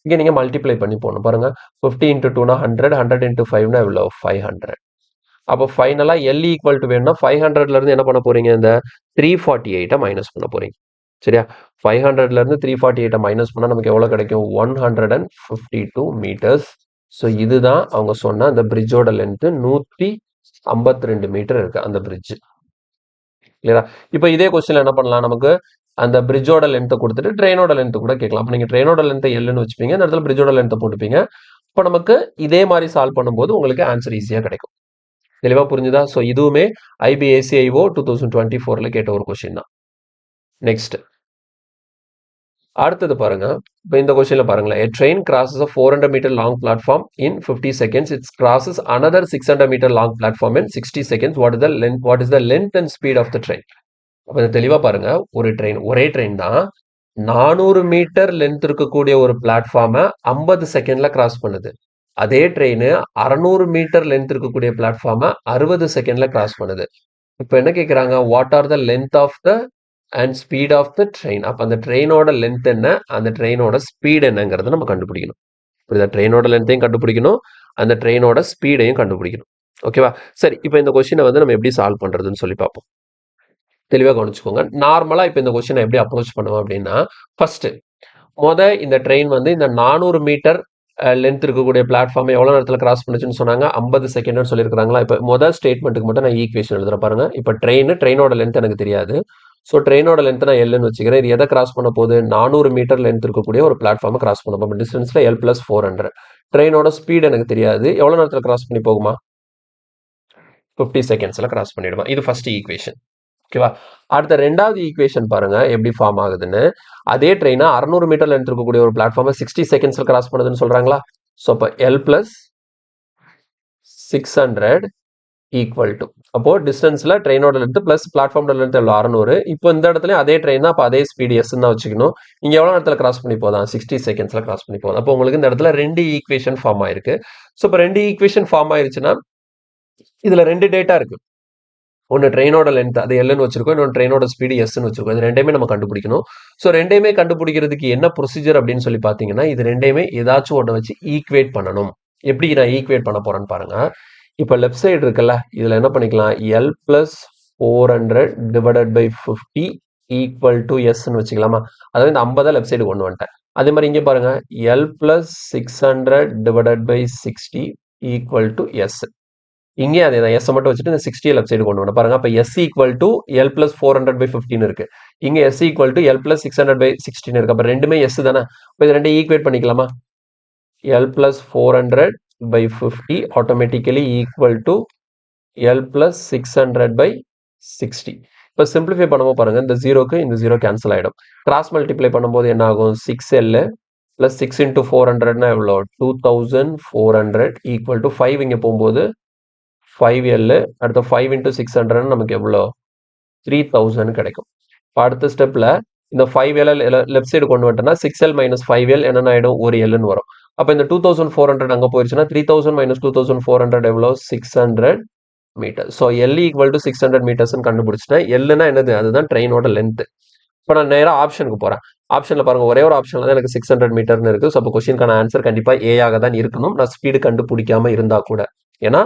S1: இங்கே நீங்கள் மல்டிப்ளை பண்ணி போகணும். பாருங்க, 50 இன்டூ 2னா 100, 100 இன்டூ 5னா எவ்வளோ? 500. அப்போ ஃபைனலா எல் ஈக்குவல் டு வேணும்னா 500ல இருந்து என்ன பண்ண போறீங்க? இந்த 348 மைனஸ் பண்ண போறீங்க. சரியா? 500ல இருந்து 348 மைனஸ் பண்ணா நமக்கு எவ்வளவு கிடைக்கும்? 152 மீட்டர்ஸ். ஸோ இதுதான் அவங்க சொன்ன அந்த பிரிட்ஜோட லென்த். 152 மீட்டர் இருக்கு அந்த பிரிட்ஜ். இல்லையா? இப்போ இதே கொஸ்டின்ல என்ன பண்ணலாம்? நமக்கு அந்த பிரிட்ஜோட லென்த்தை கொடுத்துட்டு ட்ரெயினோட லென்த் கூட கேட்கலாம். அப்போ நீங்க ட்ரெயினோட லென்த்தை எல்லுன்னு வச்சுப்பீங்க, இந்த இடத்துல பிரிட்ஜோட லென்த்தை போட்டுப்பீங்க. இப்போ நமக்கு இதே மாதிரி சால்வ் பண்ணும்போது உங்களுக்கு ஆன்சர் ஈஸியா கிடைக்கும். தெளிவா புரிஞ்சுதா? ஸோ இதுவுமே IBACIO 2024ல கேட்ட ஒரு கொஸ்டின் தான். நெக்ஸ்ட் அடுத்தது பாருங்க. இப்போ இந்த கொஸ்டின்ல பாருங்களேன். A train crosses a 400 meter long platform in 50 seconds. It crosses another 600 meter long platform in 60 seconds. What is the length and speed of the train? அப்ப இதை தெளிவா பாருங்க. ஒரு ட்ரெயின், ஒரே ட்ரெயின் தான் 400 மீட்டர் லென்த் இருக்கக்கூடிய ஒரு பிளாட்ஃபார்மை 50 செகண்ட்ல கிராஸ் பண்ணுது. அதே ட்ரெயின் 600 மீட்டர் லென்த் இருக்கக்கூடிய பிளாட்ஃபார்மை 60 செகண்ட்ல கிராஸ் பண்ணுது. இப்போ என்ன கேட்குறாங்க? What are the length of the and speed of the train. அப்போ அந்த ட்ரெயினோட லென்த் என்ன, அந்த ட்ரெயினோட ஸ்பீட் என்னங்கிறத நம்ம கண்டுபிடிக்கணும். புரியுதா? ட்ரெயினோட லென்த்தையும் கண்டுபிடிக்கணும், அந்த ட்ரெயினோட ஸ்பீடையும் கண்டுபிடிக்கணும். ஓகேவா? சரி, இப்போ இந்த கொஸ்டினை வந்து நம்ம எப்படி சால்வ் பண்றதுன்னு சொல்லி பார்ப்போம். தெளிவாக கவனிச்சுக்கோங்க. நார்மலா இப்போ இந்த கொஸ்டினை எப்படி அப்ரோச் பண்ணுவோம் அப்படின்னா, ஃபர்ஸ்ட் இந்த ட்ரெயின் வந்து இந்த 400 மீட்டர் லென்த் இருக்கக்கூடிய பிளாட்ஃபார்ம் எவ்வளவு நேரத்தில் கிராஸ் பண்ணுச்சுன்னு சொன்னாங்க? 50 செகண்ட்னு சொல்லியிருக்காங்களா? இப்போ முதல் ஸ்டேட்மெண்ட்டுக்கு மட்டும் நான் ஈக்குவேஷன் எழுதுற பாருங்க. இப்போ ட்ரெயினோட லென்த் எனக்கு தெரியாது. ஸோ ட்ரெயினோட லென்த் நான் எல்லுன்னு வச்சுக்கிறேன். இது எதை கிராஸ் பண்ண போகுது? 400 மீட்டர் லென்த் இருக்கக்கூடிய ஒரு பிளாட்ஃபார்மை கிராஸ் பண்ண போகும். டிஸ்டன்ஸ்ல எல் பிளஸ் 400. ட்ரெயினோட ஸ்பீட் எனக்கு தெரியாது. எவ்வளவு நேரத்தில் கிராஸ் பண்ணி போகுமா? 50 செகண்ட்ஸ்ல கிராஸ் பண்ணிடுமா? இது ஃபர்ஸ்ட் ஈக்குவேஷன். ஓகேவா? அடுத்த ரெண்டாவது ஈக்குவேஷன் பாருங்க எப்படி ஃபார்ம் ஆகுதுன்னு. அதே ட்ரெயினை 600 மீட்டர் லென்த் இருக்கக்கூடிய ஒரு பிளாட்ஃபார்மை 60 செகண்ட்ஸ்ல கிராஸ் பண்ணுதுன்னு சொல்றாங்களா? ஸோ அப்போ எல் பிளஸ் 600 ஈக்குவல் டு, அப்போ டிஸ்டன்ஸ்ல ட்ரெயினோட லென்த் பிளஸ் பிளாட்ஃபார்மோட லென்த் எவ்வளோ? 600. இப்போ இந்த இடத்துல அதே ட்ரெயின் தான், அப்போ அதே ஸ்பீட் எஸ் தான் வச்சுக்கணும். இங்க எவ்வளவு நேரத்தில் கிராஸ் பண்ணி போதான்? 60 செகண்ட்ஸ்ல கிராஸ் பண்ணி போதும். அப்போ உங்களுக்கு இந்த இடத்துல ரெண்டு ஈக்குவேஷன் ஃபார்ம் ஆயிருக்கு. ஸோ இப்போ ரெண்டு ஈக்குவேஷன் ஃபார்ம் ஆயிருச்சுன்னா இதுல ரெண்டு டேட்டா இருக்கு. ஒன்று ட்ரெயினோட லென்த் அது எல்லுன்னு வச்சிருக்கோம், இன்னொன்று ட்ரெயினோட ஸ்பீடு எஸ்ன்னு வச்சிருக்கோம். இது ரெண்டையுமே நம்ம கண்டுபிடிக்கணும். ஸோ ரெண்டையுமே கண்டுபிடிக்கிறதுக்கு என்ன ப்ரொசீஜர் அப்படின்னு சொல்லி பார்த்தீங்கன்னா, இது ரெண்டையுமே ஏதாச்சும் ஒன்றை வச்சு ஈக்குவேட் பண்ணணும். எப்படி நான் ஈக்குவேட் பண்ண போறேன்னு பாருங்க. இப்போ லெஃப்ட் சைடு இருக்குல்ல, இதுல என்ன பண்ணிக்கலாம்? L plus 400 divided by 50 equal to எஸ்ன்னு வச்சுக்கலாமா? அதாவது இந்த 50 லெஃப்ட் சைடு கொண்டு வந்துட்டேன். அதே மாதிரி இங்கே பாருங்க, L plus 600 divided by 60 equal to S. இங்கே அதே தான், எஸ் மட்டும் வச்சுட்டு இந்த 60 லெஃப்ட் சைடு கொண்டு வரணும். பாருங்க, அப்போ S equal to L plus 400 by 15 இருக்கு. இங்க S equal to L plus 600 by 16 இருக்கு. அப்போ ரெண்டுமே எஸ் தானே. இப்போ இது ரெண்டையும் ஈக்குவேட் பண்ணிக்கலாமா? L plus 400 by 50 automatically equal to L plus 600 by 60. இப்போ சிம்பிளிஃபை பண்ணும்போது பாருங்க, இந்த ஜீரோக்கு இந்த ஜீரோ கேன்சல் ஆகிடும். கிராஸ் மல்டிப்ளை பண்ணும்போது என்ன ஆகும்? 6L ப்ளஸ் 6 இன்ட்டு 400னா எவ்வளோ? 2400 ஈக்குவல் டு 5 இங்கே போகும்போது 5L அடுத்த 5 இன்ட்டு 600 நமக்கு எவ்வளோ? 3000 கிடைக்கும். இப்போ அடுத்த ஸ்டெப்பில் இந்த 5L லெஃப்ட் சைடு கொண்டு வந்துட்டோம்னா 6L மைனஸ் 5L என்னென்ன ஆகிடும்? ஒரு Lன்னு வரும். அப்போ இந்த 2400 அங்கே போயிடுச்சுன்னா 3000 மைனஸ் 2400 எவ்வளோ? 600 metre. So L equal to 600 மீட்டர்ஸ்ன்னு கண்டுபிடிச்சிட்டேன். எல்லுன்னா என்னது? அதுதான் ட்ரெயினோட லென்த். இப்போ நான் நேராக ஆப்ஷனுக்கு போகிறேன். ஆப்ஷனில் பாருங்க, ஒரே ஒரு ஆப்ஷனில் தான் எனக்கு 600 மீட்டர்னு இருக்குது. ஸோ அப்போ கொஸ்டினுக்கான ஆன்சர் கண்டிப்பாக ஏயாக தான் இருக்கணும், நான் ஸ்பீடு கண்டுபிடிக்காம இருந்தால் கூட. ஏன்னா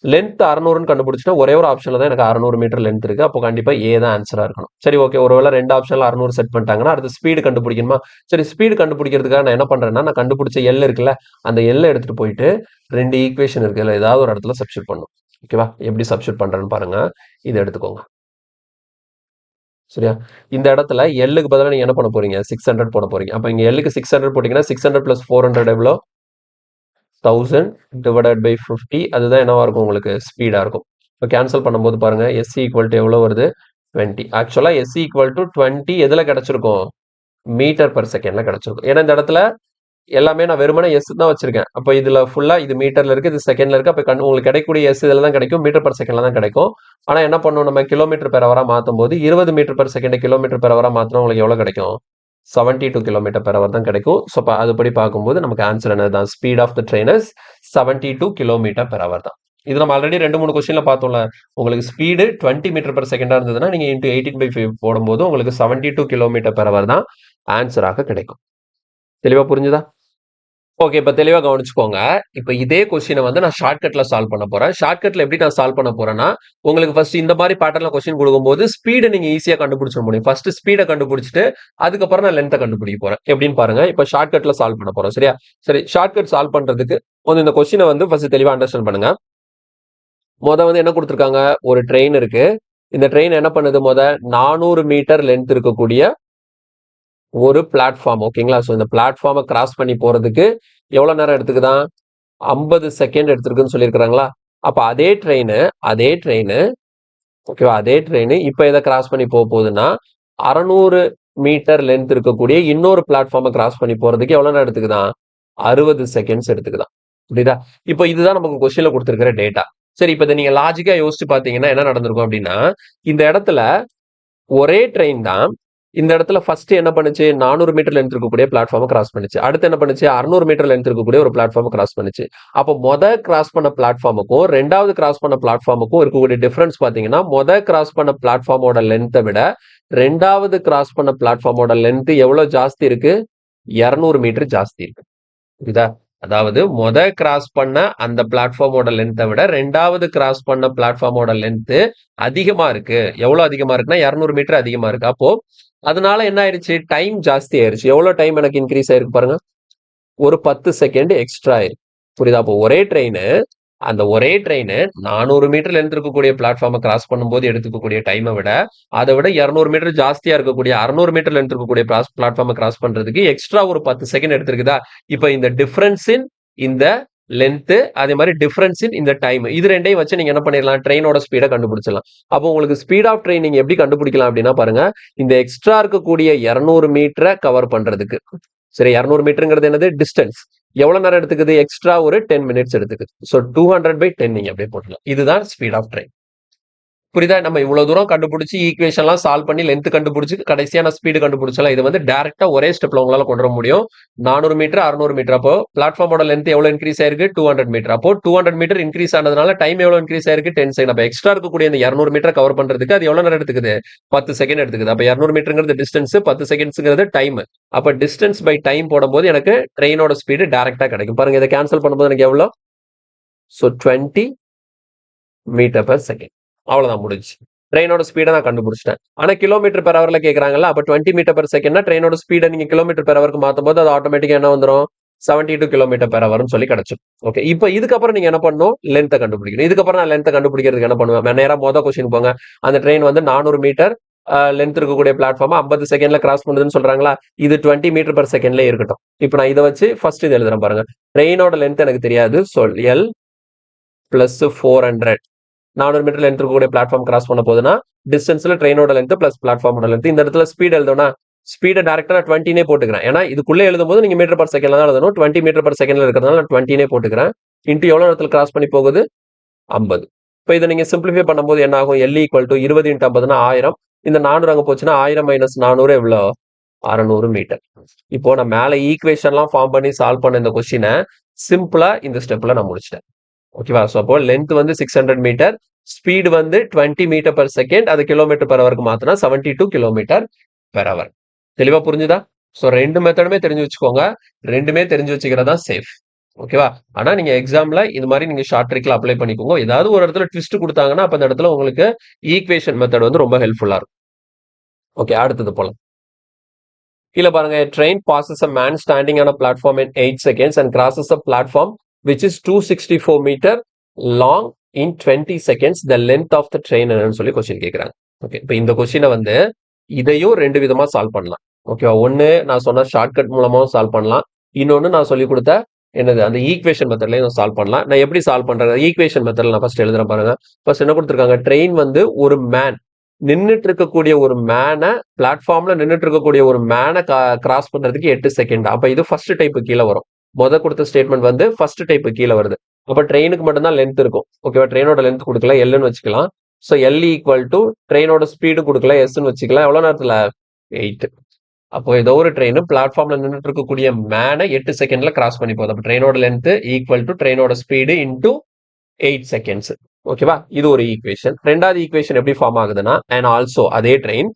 S1: லென்த் 600ன்னு கண்டுபிடிச்சிட்டா ஒரே ஒரு ஆப்ஷனில் தான் எனக்கு 600 மீட்டர் லென்த் இருக்குது. அப்போ கண்டிப்பாக ஏ தான் ஆன்சராக இருக்கணும். சரி, ஓகே. ஒருவேளை ரெண்டு ஆப்ஷனில் 600 செட் பண்ணிட்டாங்கன்னா அடுத்து ஸ்பீடு கண்டுபிடிக்கணுமா? சரி, ஸ்பீடு கண்டுபிடிக்கிறதுக்காக நான் என்ன பண்ணுறேன்னா, நான் கண்டுபிடிச்ச எல் இருக்குல்ல, அந்த எல்லை எடுத்துகிட்டு போயிட்டு ரெண்டு ஈக்குவேஷன் இருக்குல்ல, ஏதாவது ஒரு இடத்துல சப்ஸ்டியூட் பண்ணணும். ஓகேவா? எப்படி சப்ஸ்டியூட் பண்றேன்னு பாருங்க. இதை எடுத்துக்கோங்க. சரியா? இந்த இடத்துல எல்லுக்கு பதிலாக நீங்க என்ன பண்ண போறீங்க? 600 போட போறீங்க. அப்ப இங்க எல்லுக்கு 600 போட்டீங்கன்னா 600 பிளஸ் 400 எவ்வளோ? 1000 டிவைடட் பை 50. அதுதான் என்னவா இருக்கும்? உங்களுக்கு ஸ்பீடா இருக்கும். இப்போ கேன்சல் பண்ணும்போது பாருங்க, எஸ்சி ஈக்குவல் டு எவ்வளோ வருது? 20. ஆக்சுவலா எஸ்சி ஈக்குவல் டு 20 எதுல கிடைச்சிருக்கும்? மீட்டர் பர் செகண்ட்ல கிடைச்சிருக்கும். ஏன்னா இந்த இடத்துல எல்லாமே நான் வெறுமனே எஸ் தான் வச்சிருக்கேன். அப்போ இதுல ஃபுல்லா இது மீட்டர்ல இருக்கு, இது செகண்ட்ல இருக்கு. அப்போ உங்களுக்கு கிடைக்கக்கூடிய எஸ் இதுல தான் கிடைக்கும், மீட்டர் பர் செகண்ட்ல தான் கிடைக்கும். ஆனா என்ன பண்ணும், நம்ம கிலோமீட்டர் பெர் ஹவரா மாத்தும் போது 20 metre per second kilometre per ஹவரா மாத்தினா உங்களுக்கு எவ்வளவு கிடைக்கும்? 72 கிலோமீட்டர் பெர் ஹவர் தான் கிடைக்கும். ஸோ அதுபடி பார்க்கும்போது நமக்கு ஆன்சர் என்னதான்? Speed of the train is 72 kilometre per hour தான். இது நம்ம ஆல்ரெடி 2-3 கொஸ்டின்ல பார்த்தோம்ல. உங்களுக்கு ஸ்பீடு 20 மீட்டர் பர் செகண்டா இருந்ததுன்னா நீங்க இன்டூ 18/5 போடும்போது உங்களுக்கு 72 கிலோமீட்டர் பெர் ஹவர் தான் ஆன்சராக கிடைக்கும். தெளிவா புரிஞ்சுதா? ஓகே, இப்போ தெளிவா கவனிச்சுக்கோங்க. இப்போ இதே கொஸ்டினை வந்து நான் ஷார்ட்கட்ல சால்வ் பண்ண போறேன். ஷார்ட்கட்ல எப்படி நான் சால்வ் பண்ண போறேன்னா, உங்களுக்கு ஃபர்ஸ்ட் இந்த மாதிரி பேட்டர்ல கொஸ்டின் கொடுக்கும்போது ஸ்பீடை நீங்க ஈஸியா கண்டுபிடிச்சிட முடியும். ஃபர்ஸ்ட் ஸ்பீடை கண்டுபிடிச்சிட்டு அதுக்கப்புறம் நான் லென்த்தை கண்டுபிடிக்க போறேன். எப்படின்னு பாருங்க. இப்போ ஷார்ட்கட்ல சால்வ் பண்ண போறோம். சரியா? சரி, ஷார்ட்கட் சால்வ் பண்றதுக்கு வந்து இந்த கொஸ்டினை வந்து ஃபர்ஸ்ட் தெளிவா அண்டர்ஸ்டாண்ட் பண்ணுங்க. வந்து என்ன கொடுத்துருக்காங்க? ஒரு ட்ரெயின் இருக்கு. இந்த ட்ரெயின் என்ன பண்ணுது? 400 மீட்டர் லென்த் இருக்கக்கூடிய ஒரு பிளாட்ஃபார்ம். ஓகேங்களா? ஸோ இந்த பிளாட்ஃபார்மை கிராஸ் பண்ணி போறதுக்கு எவ்வளவு நேரம் எடுத்துக்குதான்? 50 செகண்ட் எடுத்திருக்குன்னு சொல்லியிருக்கிறாங்களா? அப்ப அதே ட்ரெயின் ஓகேவா? அதே ட்ரெயின் இப்ப எதை கிராஸ் பண்ணி போக போகுதுன்னா 600 மீட்டர் லென்த் இருக்கக்கூடிய இன்னொரு பிளாட்ஃபார்மை கிராஸ் பண்ணி போறதுக்கு எவ்வளவு நேரம் எடுத்துக்குதான்? 60 செகண்ட்ஸ் எடுத்துக்குதான். புரியுதா? இப்போ இதுதான் நமக்கு கொஸ்டின்ல கொடுத்திருக்கிற டேட்டா. சரி, இப்ப நீங்க லாஜிக்கா யோசிச்சு பாத்தீங்கன்னா என்ன நடந்திருக்கும் அப்படின்னா, இந்த இடத்துல ஒரே ட்ரெயின் தான் இந்த இடத்துல ஃபர்ஸ்ட் என்ன பண்ணுச்சு? 400 மீட்டர் லென்த் இருக்கக்கூடிய பிளாட்ஃபார்மை கிராஸ் பண்ணுச்சு. அடுத்து என்ன பண்ணுச்சு? 600 மீட்டர் லென்த் இருக்கக்கூடிய ஒரு பிளாட்ஃபார்மை கிராஸ் பண்ணுச்சு. அப்போ கிராஸ் பண்ண பிளாட்ஃபார்முக்கும் ரெண்டாவது கிராஸ் பண்ண பிளாட்ஃபார்முக்கும் இருக்கக்கூடிய டிஃபரன்ஸ் பாத்தீங்கன்னா, கிராஸ் பண்ண பிளாட்ஃபார்மோட லென்த்தை விட ரெண்டாவது கிராஸ் பண்ண பிளாட்ஃபார்மோட லென்த் எவ்வளவு ஜாஸ்தி இருக்கு? 200 மீட்டர் ஜாஸ்தி இருக்கு. புரியுதா? அதாவது கிராஸ் பண்ண அந்த பிளாட்ஃபார்மோட லென்த்தை விட ரெண்டாவது கிராஸ் பண்ண பிளாட்ஃபார்மோட லென்த் அதிகமா இருக்கு. எவ்வளவு அதிகமா இருக்குன்னா 200 மீட்டர் அதிகமா இருக்கு. அப்போ அதனால என்ன ஆயிருச்சு? டைம் ஜாஸ்தி ஆயிருச்சு. எவ்வளவு டைம் எனக்கு இன்க்ரீஸ் ஆயிருக்கு பாருங்க. ஒரு 10 செகண்ட் எக்ஸ்ட்ரா ஆயிருக்கு. புரியுதா? அப்போ ஒரே ட்ரெயின் 400 மீட்டர் லென்த் இருக்கக்கூடிய பிளாட்ஃபார்மை கிராஸ் பண்ணும்போது எடுத்துக்கக்கூடிய டைமை விட அதை விட 200 மீட்டர் ஜாஸ்தியா இருக்கக்கூடிய 600 மீட்டர் லென்த் இருக்கக்கூடிய பிளாட்ஃபார்மை கிராஸ் பண்றதுக்கு எக்ஸ்ட்ரா ஒரு 10 செகண்ட் எடுத்திருக்குதா? இப்ப இந்த டிஃபரன்ஸ் இன் இந்த லென்த், அதே மாதிரி டிஃபரன்ஸ் இன் இந்த டைம், இது ரெண்டையும் வச்சு நீங்க என்ன பண்ணிடலாம்? ட்ரெயினோட ஸ்பீடை கண்டுபிடிச்சலாம். அப்போ உங்களுக்கு ஸ்பீட் ஆஃப் ட்ரெயின் நீங்க எப்படி கண்டுபிடிக்கலாம் அப்படின்னா பாருங்க, இந்த எக்ஸ்ட்ரா இருக்கக்கூடிய 200 மீட்டரை கவர் பண்றதுக்கு. சரி, 200 மீட்டருங்கிறது என்னது? டிஸ்டன்ஸ். எவ்வளவு நேரம் எடுத்துக்குது? எக்ஸ்ட்ரா ஒரு 10 மினிட்ஸ் எடுத்துக்குது. ஸோ 200/10 நீங்க அப்படியே போட்டலாம். இதுதான் ஸ்பீட் ஆஃப் ட்ரெயின். புரியுதா? நம்ம இவ்வளவு தூரம் கண்டுபிடிச்சு ஈக்குவேஷன்லாம் சால்வ் பண்ணி லென்த் கண்டுபிடிச்சு கடைசியான ஸ்பீடு கண்டுபிடிச்சலாம். இது வந்து டைரக்டா ஒரே ஸ்டெப்ல உங்களால கொண்டு வர முடியும். 400 மீட்டர் 600 மீட்டர். அப்போ பிளாட்ஃபார்மோட லென்த் எவ்வளவு இன்க்ரீஸ் ஆயிருக்கு? 200 மீட்டர். அப்போ 200 மீட்டர் இன்க்ரீஸ் ஆனதுனால டைம் எவ்வளவு இன்க்ரீஸ் ஆயிருக்கு? 10 செகண்ட். அப்ப எக்ஸ்ட்ரா இருக்கக்கூடிய இந்த 200 மீட்டர் கவர் பண்றதுக்கு அது எவ்வளவு நேரம் எடுத்துக்குது? 10 செகண்ட் எடுத்துக்குது. அப்ப 200 மீட்டருங்கிறது டிஸ்டன்ஸ், 10 செகண்ட்ஸ்ங்கிறது டைம். அப்ப டிஸ்டன்ஸ் பை டைம் போடும்போது எனக்கு ட்ரெயினோட ஸ்பீடு டைரக்டா கிடைக்கும். பாருங்க, இதை கேன்சல் பண்ணும்போது எனக்கு எவ்வளவு? So 20 metre per second. அவ்வளவுதான், முடிஞ்சு. ட்ரெயினோட ஸ்பீடை நான் கண்டுபிடிச்சிட்டேன். ஆனா கிலோமீட்டர் பெர் ஹவர்ல கேட்கறாங்கல்ல, அப்ப 20 மீட்டர் பெர் செகண்ட்னா ட்ரெயினோட ஸ்பீடை நீங்க கிலோமீட்டர் பெர் ஹவருக்கு மாத்தும் போது அது ஆட்டோமேட்டிக்கா என்ன வந்துடும்? 72 கிலோமீட்டர் பெர் ஹவர்னு சொல்லி கிடைச்சிடும். ஓகே, இப்போ இதுக்கப்புறம் நீங்க என்ன பண்ணணும்? லென்த்தை கண்டுபிடிக்கணும். இதுக்கப்புறம் நான் லென்த்தை கண்டுபிடிக்கிறதுக்கு என்ன பண்ணுவேன்? நேரா கொஸ்டின் போங்க. அந்த ட்ரெயின் வந்து 400 மீட்டர் லென்த் இருக்கக்கூடிய பிளாட்ஃபார்ம் 50 செகண்ட்ல கிராஸ் பண்ணுதுன்னு சொல்றாங்களா? இது 20 மீட்டர் பெர் செகண்ட்ல இருக்கட்டும். இப்போ நான் இதை வச்சு ஃபர்ஸ்ட் இது எழுதுறேன் பாருங்க. ட்ரெயினோட லென்த் எனக்கு தெரியாது. எல் பிளஸ் 400 400 மீட்டர் லென்த் இருக்கக்கூடிய பிளாட்ஃபார்ம் கிராஸ் பண்ண போகுதுன்னா டிஸ்டன்ஸ்ல ட்ரெயினோட லென்த் பிளஸ் பிளாட்ஃபார்மோட லென்த். இந்த இடத்துல ஸ்பீட் எழுதணும்னா ஸ்பீடை டேரக்டா நான் 20 போட்டுக்கிறேன். ஏன்னா இதுக்குள்ளே எழுதும் போது நீங்க மீட்டர் பர் செகண்ட்ல தான் எழுதணும். 20 மீட்டர் பர் செகண்ட்ல இருக்கிறதுனால நான் 20 போட்டுக்கிறேன். இன்ட்டு எவ்வளவு நேரத்தில் கிராஸ் பண்ணி போகுது 50. இப்போ இதை நீங்க சிம்பிளிஃபை பண்ணும்போது என்ன ஆகும்? L equal to 20 × 50னா 1000. இந்த 400 அங்க போச்சுன்னா 1000 - 400 எவ்வளோ? 600 மீட்டர். இப்போ நான் மேல ஈக்குவேஷன்லாம் ஃபார்ம் பண்ணி சால்வ் பண்ண இந்த கொஸ்டினை சிம்பிளா இந்த ஸ்டெப்ல நான் முடிச்சிட்டேன். ஓகேவா? ஸோ அப்போ லென்த் வந்து 600 மீட்டர், ஸ்பீடு வந்து 20 மீட்டர் பர் செகண்ட், அது கிலோமீட்டர் பர் ஹவருக்கு மாத்தினா 72 கிலோமீட்டர் பெர் ஹவர். தெளிவா புரிஞ்சுதா? ஸோ 2 மெத்தடுமே தெரிஞ்சு வச்சுக்கோங்க. 2மே தெரிஞ்சு வச்சுக்கிறதா சேஃப். ஓகேவா? ஆனா நீங்க எக்ஸாம்ல இது மாதிரி நீங்க ஷார்ட் ட்ரிக்ல அப்ளை பண்ணிக்கோங்க. ஏதாவது ஒரு இடத்துல ட்விஸ்ட் கொடுத்தாங்கன்னா அப்ப அந்த இடத்துல உங்களுக்கு ஈக்குவேஷன் மெத்தட் வந்து ரொம்ப ஹெல்ப்ஃபுல்லா இருக்கும். ஓகே, அடுத்தது போலாம். கீழே பாருங்க, train passes a man standing on a platform in 8 seconds and crosses a platform which is 264 meter long in 20 seconds. The length of the train என்னன்னு சொல்லி கொஸ்டின் கேட்குறாங்க. ஓகே, இப்போ இந்த கொஸ்டினை வந்து இதையும் 2 விதமா சால்வ் பண்ணலாம். ஓகேவா? ஒன்று நான் சொன்ன ஷார்ட்கட் மூலமாவும் சால்வ் பண்ணலாம். இன்னொன்று நான் சொல்லி கொடுத்த என்னது அந்த ஈக்குவேஷன் மெத்தட்லையும் சால்வ் பண்ணலாம். நான் எப்படி சால்வ் பண்றேன்? ஈக்குவேஷன் மெத்தட்ல நான் ஃபர்ஸ்ட் எழுதுறேன் பாருங்க. ஃபர்ஸ்ட் என்ன கொடுத்துருக்காங்க? ட்ரெயின் வந்து ஒரு மேன் நின்றுட்டு இருக்கக்கூடிய ஒரு மேனை பிளாட்ஃபார்ம்ல நின்றுட்டு இருக்கக்கூடிய ஒரு மேனை கிராஸ் பண்றதுக்கு 8 செகண்ட். அப்ப இது ஃபர்ஸ்ட் டைப்பு கீழே வரும். கொடுத்த ஸ்டேட்மெண்ட் வந்து ஃபர்ஸ்ட் டைப்பு கீழே வருது. அப்ப ட்ரெயினுக்கு மட்டும்தான் லென்த் இருக்கும். ஓகேவா? ட்ரெயினோட லென்த் கொடுக்கல, எல்லுன்னு வச்சுக்கலாம். ஸோ எல் ஈக்குவல் டு ட்ரெயினோட ஸ்பீடு கொடுக்கல, எஸ்ன்னு வச்சுக்கலாம். எவ்வளவு நேரத்துல? 8. அப்போ ஏதோ ஒரு ட்ரெயின் பிளாட்ஃபார்ம்ல நின்றுட்டு இருக்கக்கூடிய மேனை 8 செகண்ட்ல கிராஸ் பண்ணி போகுது. அப்போ ட்ரெயினோட லென்த் ஈக்குவல் டு ட்ரெயினோட ஸ்பீடு இன்டூ 8 செகண்ட்ஸ். ஓகேவா? இது ஒரு ஈக்குவேஷன். ரெண்டாவது ஈக்குவேஷன் எப்படி ஃபார்ம் ஆகுதுன்னா, அண்ட் ஆல்சோ அதே train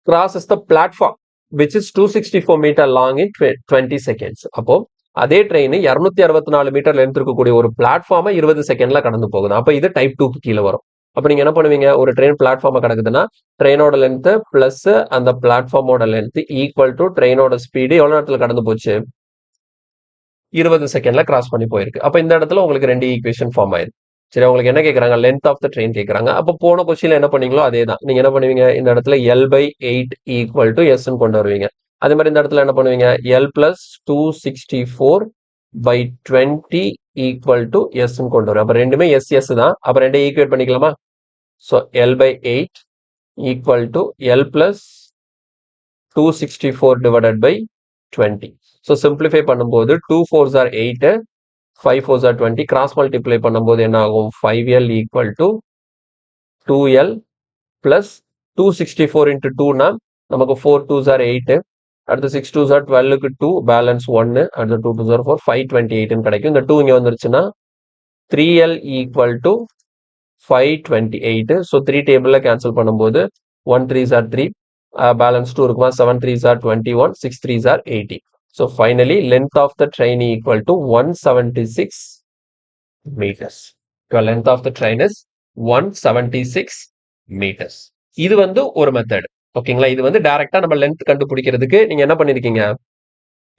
S1: crosses the platform which is 264 meter long in 20 seconds. அப்போ அதே ட்ரெயின் 264 மீட்டர் லென்த் இருக்கக்கூடிய ஒரு பிளாட்ஃபார்மை 20 செகண்ட்ல கடந்து போகுது. அப்ப இது டைப் 2க்கு கீழே வரும். அப்ப நீங்க என்ன பண்ணுவீங்க? ஒரு ட்ரெயின் பிளாட்ஃபார்மை கிடக்குதுன்னா ட்ரெயினோட லென்த் பிளஸ் அந்த பிளாட்ஃபார்மோட லென்த் ஈக்குவல் டு ட்ரெயினோட ஸ்பீடு எவ்வளவு நேரத்துல கடந்து போச்சு? 20 செகண்ட்ல கிராஸ் பண்ணி போயிருக்கு. அப்ப இந்த இடத்துல உங்களுக்கு 2 ஈக்குவேஷன் ஃபார்ம் ஆயிருக்கு. சரி, உங்களுக்கு என்ன கேட்கறாங்க? லென்த் ஆஃப் த ட்ரெயின் கேட்கறாங்க. அப்போ போன கொஸ்டின்ல என்ன பண்ணீங்களோ அதே தான். நீங்க என்ன பண்ணுவீங்க? இந்த இடத்துல L/8 ஈக்குவல் டு எஸ் கொண்டு வருவீங்க. அதே மாதிரி இந்த இடத்துல என்ன பண்ணுவீங்க? L plus 264/20 equal to S கொண்டு வரும். அப்ப ரெண்டுமே எஸ் தான். அப்ப ரெண்டையும் ஈக்குவேட் பண்ணிக்கலாமா? So L/8 equal to L plus 264/20. So simplify பண்ணும்போது 2 4s are 8, 5 4s are 20. Cross multiply பண்ணும்போது என்ன ஆகும்? 5L equal to 2L plus 264 into 2னா நமக்கு 4 2s are 8. அடுத்து 6 2s are 12க்கு 2 பேலன்ஸ் 1. அடுத்து 2 2s are 4, 528 கிடைக்கும். இந்த 2 இங்க வந்துருச்சுன்னா 3L ஈக்குவல் டு 528. ஸோ 3 டேபிள்ல கேன்சல் பண்ணும்போது 1 3s are 3, பேலன்ஸ் 2 இருக்குமா? 7 3s are 21, 6 3s are 80. So finally length of the train equal to 176 meters. The length of the train is 176 meters. இது வந்து ஒரு மெத்தட். ஓகேங்களா? இது வந்து டைரக்டா நம்ம லென்த் கண்டுபிடிக்கிறதுக்கு நீங்க என்ன பண்ணிருக்கீங்க?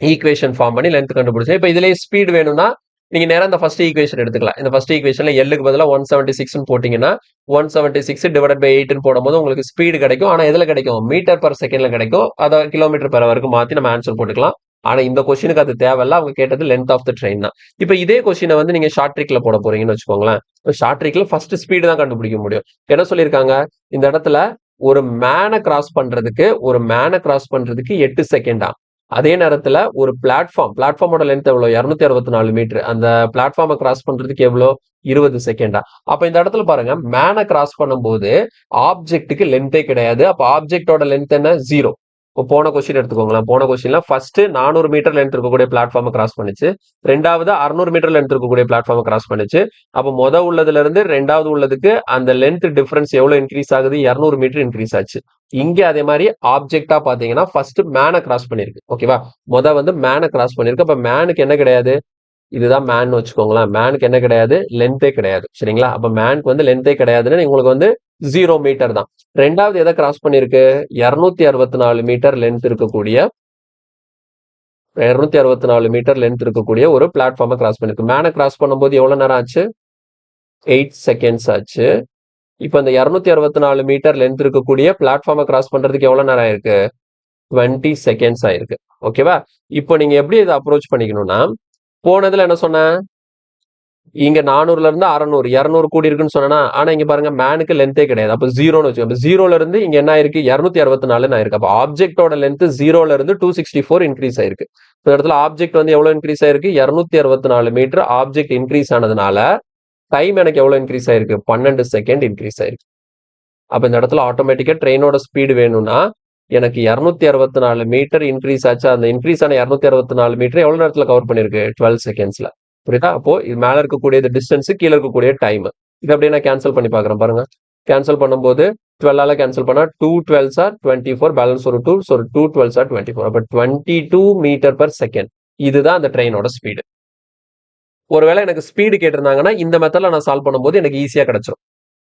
S1: ஈக்குவேஷன் ஃபார்ம் பண்ணி லென்த் கண்டுபிடிச்சு. இப்போ இதுலயே ஸ்பீட் வேணும்னா நீங்க நேரம் இந்த ஃபர்ஸ்ட் ஈக்குவேஷன் எடுத்துக்கலாம். இந்த ஃபர்ஸ்ட் ஈக்குவேஷன்ல எல்லுக்கு பதிலா 176 போட்டீங்கன்னா 176 டிவைடட் பை 8 போடும்போது உங்களுக்கு ஸ்பீடு கிடைக்கும். ஆனா எதுல கிடைக்கும்? மீட்டர் பர் செகண்ட்ல கிடைக்கும். அதை கிலோமீட்டர் பெர் ஹவருக்கு மாத்தி நம்ம ஆன்சர் போட்டுக்கலாம். ஆனா இந்த கொஸ்டினுக்கு அது தேவையில்ல. அவங்க கேட்டது லென்த் ஆஃப் த ட்ரெயின் தான். இப்போ இதே கொஸ்டினை வந்து நீங்க ஷார்ட் ட்ரிக்ல போட போறீங்கன்னு வச்சுக்கோங்களேன். ஷார்ட் ட்ரிக்ல ஃபர்ஸ்ட் ஸ்பீடு தான் கண்டுபிடிக்க முடியும். என்ன சொல்லியிருக்காங்க? இந்த இடத்துல ஒரு மேனை கிராஸ் பண்றதுக்கு 8 செகண்டா. அதே நேரத்துல ஒரு பிளாட்ஃபார்மோட லென்த் எவ்வளவு? 264 மீட்டர். அந்த பிளாட்ஃபார்மை கிராஸ் பண்றதுக்கு எவ்வளவு? 20 செகண்டா. அப்ப இந்த இடத்துல பாருங்க, மேனை கிராஸ் பண்ணும்போது ஆப்ஜெக்ட்டுக்கு லென்த்தே கிடையாது. அப்ப ஆப்ஜெக்டோட லென்த் என்ன? 0. இப்போ போன கொஸ்டின் எடுத்துக்கோங்களேன். போன கொஸ்டின்ல ஃபர்ஸ்ட் 400 மீட்டர் லென்த் இருக்கக்கூடிய பிளாட்ஃபார்மை கிராஸ் பண்ணிச்சு. ரெண்டாவது 600 மீட்டர் லென்த் இருக்கக்கூடிய பிளாட்ஃபார்மை கிராஸ் பண்ணிச்சு. அப்ப உள்ளதுல இருந்து ரெண்டாவது உள்ளதுக்கு அந்த லென்த் டிஃபரன்ஸ் எவ்வளவு இன்க்ரீஸ் ஆகுது? 200 மீட்டர் இன்க்ரீஸ் ஆச்சு. இங்க அதே மாதிரி ஆப்ஜெக்டா பாத்தீங்கன்னா ஃபர்ஸ்ட் மேனை கிராஸ் பண்ணிருக்கு. ஓகேவா? வந்து மேனை கிராஸ் பண்ணிருக்கு. அப்ப மேனுக்கு என்ன கிடையாது? இதுதான் மேன் வச்சுக்கோங்களேன். மேனுக்கு என்ன கிடையாது? லென்த்தே கிடையாது. சரிங்களா? அப்ப மேனுக்கு வந்து லென்த்தே கிடையாதுன்னு உங்களுக்கு வந்து 0 மீட்டர் தான். ரெண்டாவது எதை கிராஸ் பண்ணிருக்கு? 264 மீட்டர் லென்த் இருக்கக்கூடிய 264 மீட்டர் லென்த் இருக்கக்கூடிய ஒரு பிளாட்ஃபார்மை கிராஸ் பண்ணிருக்கு. மேனை கிராஸ் பண்ணும்போது எவ்வளவு நேரம் ஆச்சு? 8 செகண்ட்ஸ் ஆச்சு. இப்போ இந்த 264 மீட்டர் லென்த் இருக்கக்கூடிய பிளாட்ஃபார்மை கிராஸ் பண்றதுக்கு எவ்வளவு நேரம் ஆயிருக்கு? 20 செகண்ட்ஸ் ஆயிருக்கு. ஓகேவா? இப்போ நீங்க எப்படி இதை அப்ரோச் பண்ணிக்கணும்னா, போனதுல என்ன சொன்ன? இங்க 400ல இருந்து 600 200 கூடி இருக்குன்னு சொன்னா, ஆனா இங்க பாருங்க மேனுக்கு லென்த்தே கிடையாது. அப்ப 0ன்னு வச்சுக்கோங்க. 0ல இருந்து இங்க என்ன ஆயிருக்கு 264 ஆயிருக்கு. அப்ப ஆப்ஜெக்டோட லென்த் 0ல இருந்து 264 இன்க்ரீஸ் ஆயிருக்கு. இந்த இடத்துல ஆப்ஜெக்ட் வந்து எவ்வளவு இன்க்ரீஸ் ஆயிருக்கு 264 மீட்டர் ஆப்ஜெக்ட் இன்க்ரீஸ் ஆனதுனால டைம் எனக்கு எவ்வளவு இன்க்ரீஸ் ஆயிருக்கு 12 செகண்ட் இன்க்ரீஸ் ஆயிருக்கு. அப்ப இந்த இடத்துல ஆட்டோமேட்டிக்கா ட்ரெயினோட ஸ்பீடு வேணும்னா எனக்கு 264 மீட்டர் இன்க்ரீஸ் ஆச்சு. அந்த இன்க்ரீஸ் ஆன 264 மீட்டர் எவ்வளவு நேரத்துல கவர் பண்ணிருக்கு 12 செகண்ட்ஸ்ல. புரியுதா? அப்போ இது மேல இருக்கக்கூடிய டிஸ்டன்ஸ் கீழே இருக்கக்கூடிய டைம். இது அப்படியே நான் கேன்சல் பண்ணி பாக்குறேன் பாருங்க. கேன்சல் பண்ணும்போது 12ஆல கேன்சல் பண்ணா 2 12s are 24 பேலன்ஸ் ஒரு 2 ஸோ 2 12s are 24. அப்ப 22 மீட்டர் பர் செகண்ட். இதுதான் அந்த ட்ரெயினோட ஸ்பீடு. ஒருவேளை எனக்கு ஸ்பீடு கேட்டிருந்தாங்கன்னா இந்த மெத்தட்ல நான் சால்வ் பண்ணும்போது எனக்கு ஈஸியா கிடைச்சிடும்.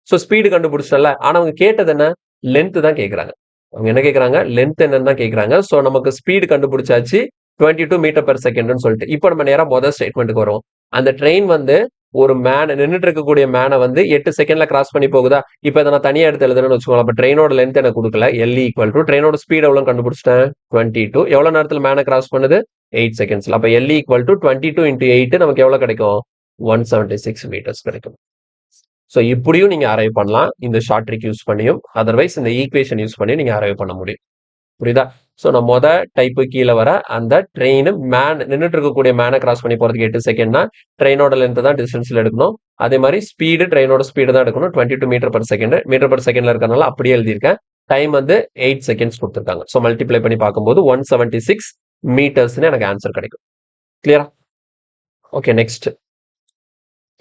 S1: ஸோ ஸ்பீடு கண்டுபிடிச்சிட்டல. ஆனா அவங்க கேட்டது என்ன லென்த் தான் கேட்கறாங்க. அவங்க என்ன கேட்கறாங்க லென்த் என்னன்னு தான் கேட்கறாங்க. ஸோ நமக்கு ஸ்பீடு கண்டுபிடிச்சாச்சு 22 மீட்டர் பெர் செகண்ட்னு சொல்லிட்டு. இப்போ நம்ம நேரம் முதல் ஸ்டேட்மெண்ட்டுக்கு வரும். அந்த ட்ரெயின் வந்து ஒரு மேன் நின்றுட்டு இருக்கக்கூடிய மேனை வந்து 8 செகண்ட்ல கிராஸ் பண்ணி போகுதா. இப்போ இதை நான் தனியா எடுத்து எழுதுறேன்னு வச்சுக்கோங்க. அப்ப ட்ரெயினோட லென்த் எனக்கு கொடுக்கல. எல் ஈக்குவல் டு ட்ரெயினோட ஸ்பீட் எவ்வளவு கண்டுபிடிச்சிட்டேன் 22. எவ்வளவு நேரத்துல மேனை கிராஸ் பண்ணுது 8 செகண்ட்ஸ்ல. அப்ப எல் ஈக்குவல் டு 22 இன்டூ 8 நமக்கு எவ்வளவு கிடைக்கும் 176 மீட்டர்ஸ் கிடைக்கும். ஸோ இப்படியும் நீங்க அரைவ் பண்ணலாம் இந்த ஷார்ட் ட்ரிக் யூஸ் பண்ணியும். அதர்வைஸ் இந்த ஈக்குவேஷன் யூஸ் பண்ணி நீங்க அரைவ் பண்ண முடியும். புரியுதா? ஸோ நான் டைப்பு கீழே வர அந்த ட்ரெயின் மேன் நின்றுட்டு இருக்கக்கூடிய மேனை கிராஸ் பண்ணி போறதுக்கு 8 செகண்ட்னா ட்ரெயினோட லென்த் தான் டிஸ்டன்ஸ்ல எடுக்கணும். அதே மாதிரி ஸ்பீடு ட்ரெயினோட ஸ்பீடு தான் எடுக்கணும் 22 metre per second. Metre per செகண்ட்ல இருக்கிறனால அப்படியே எழுதியிருக்கேன். டைம் வந்து 8 செகண்ட்ஸ் கொடுத்துருக்காங்க. ஸோ மல்டிப்ளை பண்ணி பார்க்கும்போது 176 மீட்டர்ஸ்னு எனக்கு ஆன்சர் கிடைக்கும். கிளியரா? Okay next.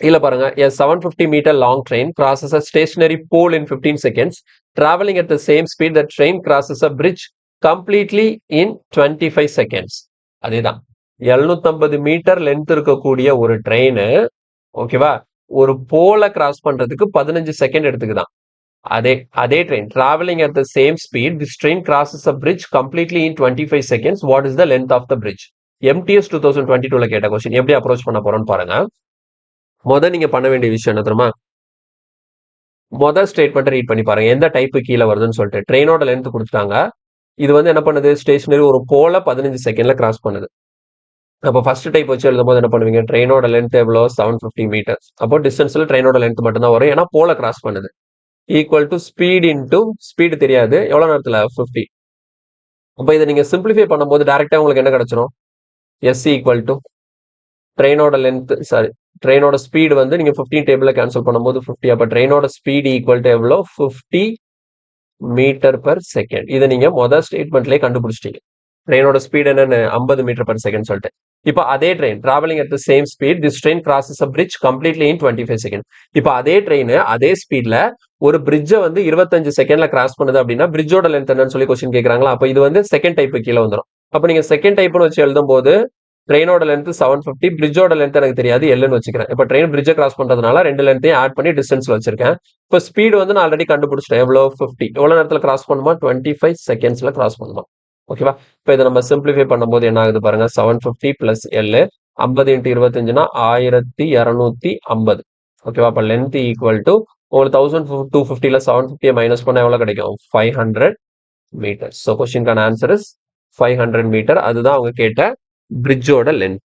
S1: இல்ல பாருங்க a 750 meter long train crosses a stationary pole in 15 seconds traveling at the same speed the train crosses a bridge completely in 25 seconds. அதேதான் 750 மீட்டர் லென்த் இருக்கக்கூடிய ஒரு ட்ரெயின் ஓகேவா ஒரு போல கிராஸ் பண்றதுக்கு 15 செகண்ட் எடுத்துக்குதான். அதே train traveling at the same speed this train crosses a bridge completely in 25 seconds. What is the length of the bridge? MTS 2022ல கேட்ட question எப்படி அப்ரோச் பண்ண போறோம்னு பாருங்க. நீங்க பண்ண வேண்டிய விஷயம் என்ன தெரியுமா ஸ்டேட்மெண்ட் ரீட் பண்ணி பாருங்க எந்த டைப்பு கீழே வருதுன்னு சொல்லிட்டு. ட்ரெயினோட லென்த் கொடுத்துட்டாங்க. இது வந்து என்ன பண்ணுது ஸ்டேஷனரி ஒரு போல 15 செகண்ட்ல கிராஸ் பண்ணுது. அப்போ ஃபர்ஸ்ட் டைப் வச்சு எழுதும் போது என்ன பண்ணுவீங்க ட்ரெயினோட லென்த் எவ்வளோ 750 மீட்டர். அப்போ டிஸ்டன்ஸ்ல ட்ரெயினோட லென்த் மட்டும் தான் வரும் ஏன்னா போல கிராஸ் பண்ணுது. Equal to speed into speed தெரியாது எவ்வளவு நேரத்துல 50. அப்போ இதை நீங்க சிம்பிளிஃபை பண்ணும்போது டைரக்டா உங்களுக்கு என்ன கிடைச்சிடும் எஸ் ஈக்குவல் டு ட்ரெயினோட லென்த் ட்ரெயினோட ஸ்பீடு வந்து நீங்க 15 டேபிள்ல கேன்சல் பண்ணும்போது 50. அப்ப ட்ரெயினோட ஸ்பீடு ஈக்குவல் டு எவ்வளோ 50 மீட்டர் பர் செகண்ட். இதை நீங்க ஸ்டேட்மெண்ட்லயே கண்டுபிடிச்சிட்டீங்க. ட்ரெயினோட ஸ்பீடு என்னன்னு 50 மீட்டர் பர் செகண்ட் சொல்லிட்டு. இப்போ அதே train travelling at the same speed this train crosses a bridge completely in 25 second. இப்போ அதே ட்ரெயின் அதே ஸ்பீட்ல ஒரு பிரிட்ஜை வந்து 25 செகண்ட்ல கிராஸ் பண்ணுது அப்படின்னா பிரிட்ஜோட லென்த் என்னன்னு சொல்லி கொஸ்டின் கேட்கறாங்களா. அப்போ இது வந்து செகண்ட் டைப் கீழே வந்துடும். அப்போ நீங்க செகண்ட் டைப்னு வச்சு எழுதும் போது ட்ரெயினோட லென்த் 750 பிரிட்ஜோட லென்த் எனக்கு தெரியாது எல்லுன்னு வச்சுக்கிறேன். இப்போ ட்ரெயின் பிரிட்ஜை கிராஸ் பண்றதுனால ரெண்டு லென்த்தையும் ஆட் பண்ணி டிஸ்டன்ஸ்ல வச்சிருக்கேன். இப்போ ஸ்பீடு வந்து நான் ஆல்ரெடி கண்டுபிடிச்சிட்டேன் எவ்வளோ 50. எவ்வளவு நேரத்துல கிராஸ் பண்ணுமா 25 செகண்ட்ஸ்ல கிராஸ் பண்ணுமா. ஓகேவா? இப்போ இதை நம்ம சிம்பிளிஃபை பண்ணும்போது என்ன ஆகுது பாருங்க 750 பிளஸ் எல் 50 இன்ட்டு 25னா 1250. ஓகேவா? அப்போ லென்த் ஈக்குவல் டு உங்களுக்கு 1250ல 750 மைனஸ் பண்ண எவ்வளவு கிடைக்கும் 500 மீட்டர். ஸோ கொஸ்டின்கான ஆன்சர் இஸ் 500 மீட்டர். அதுதான் அவங்க கேட்ட பிரிட்ஜோட லென்த்.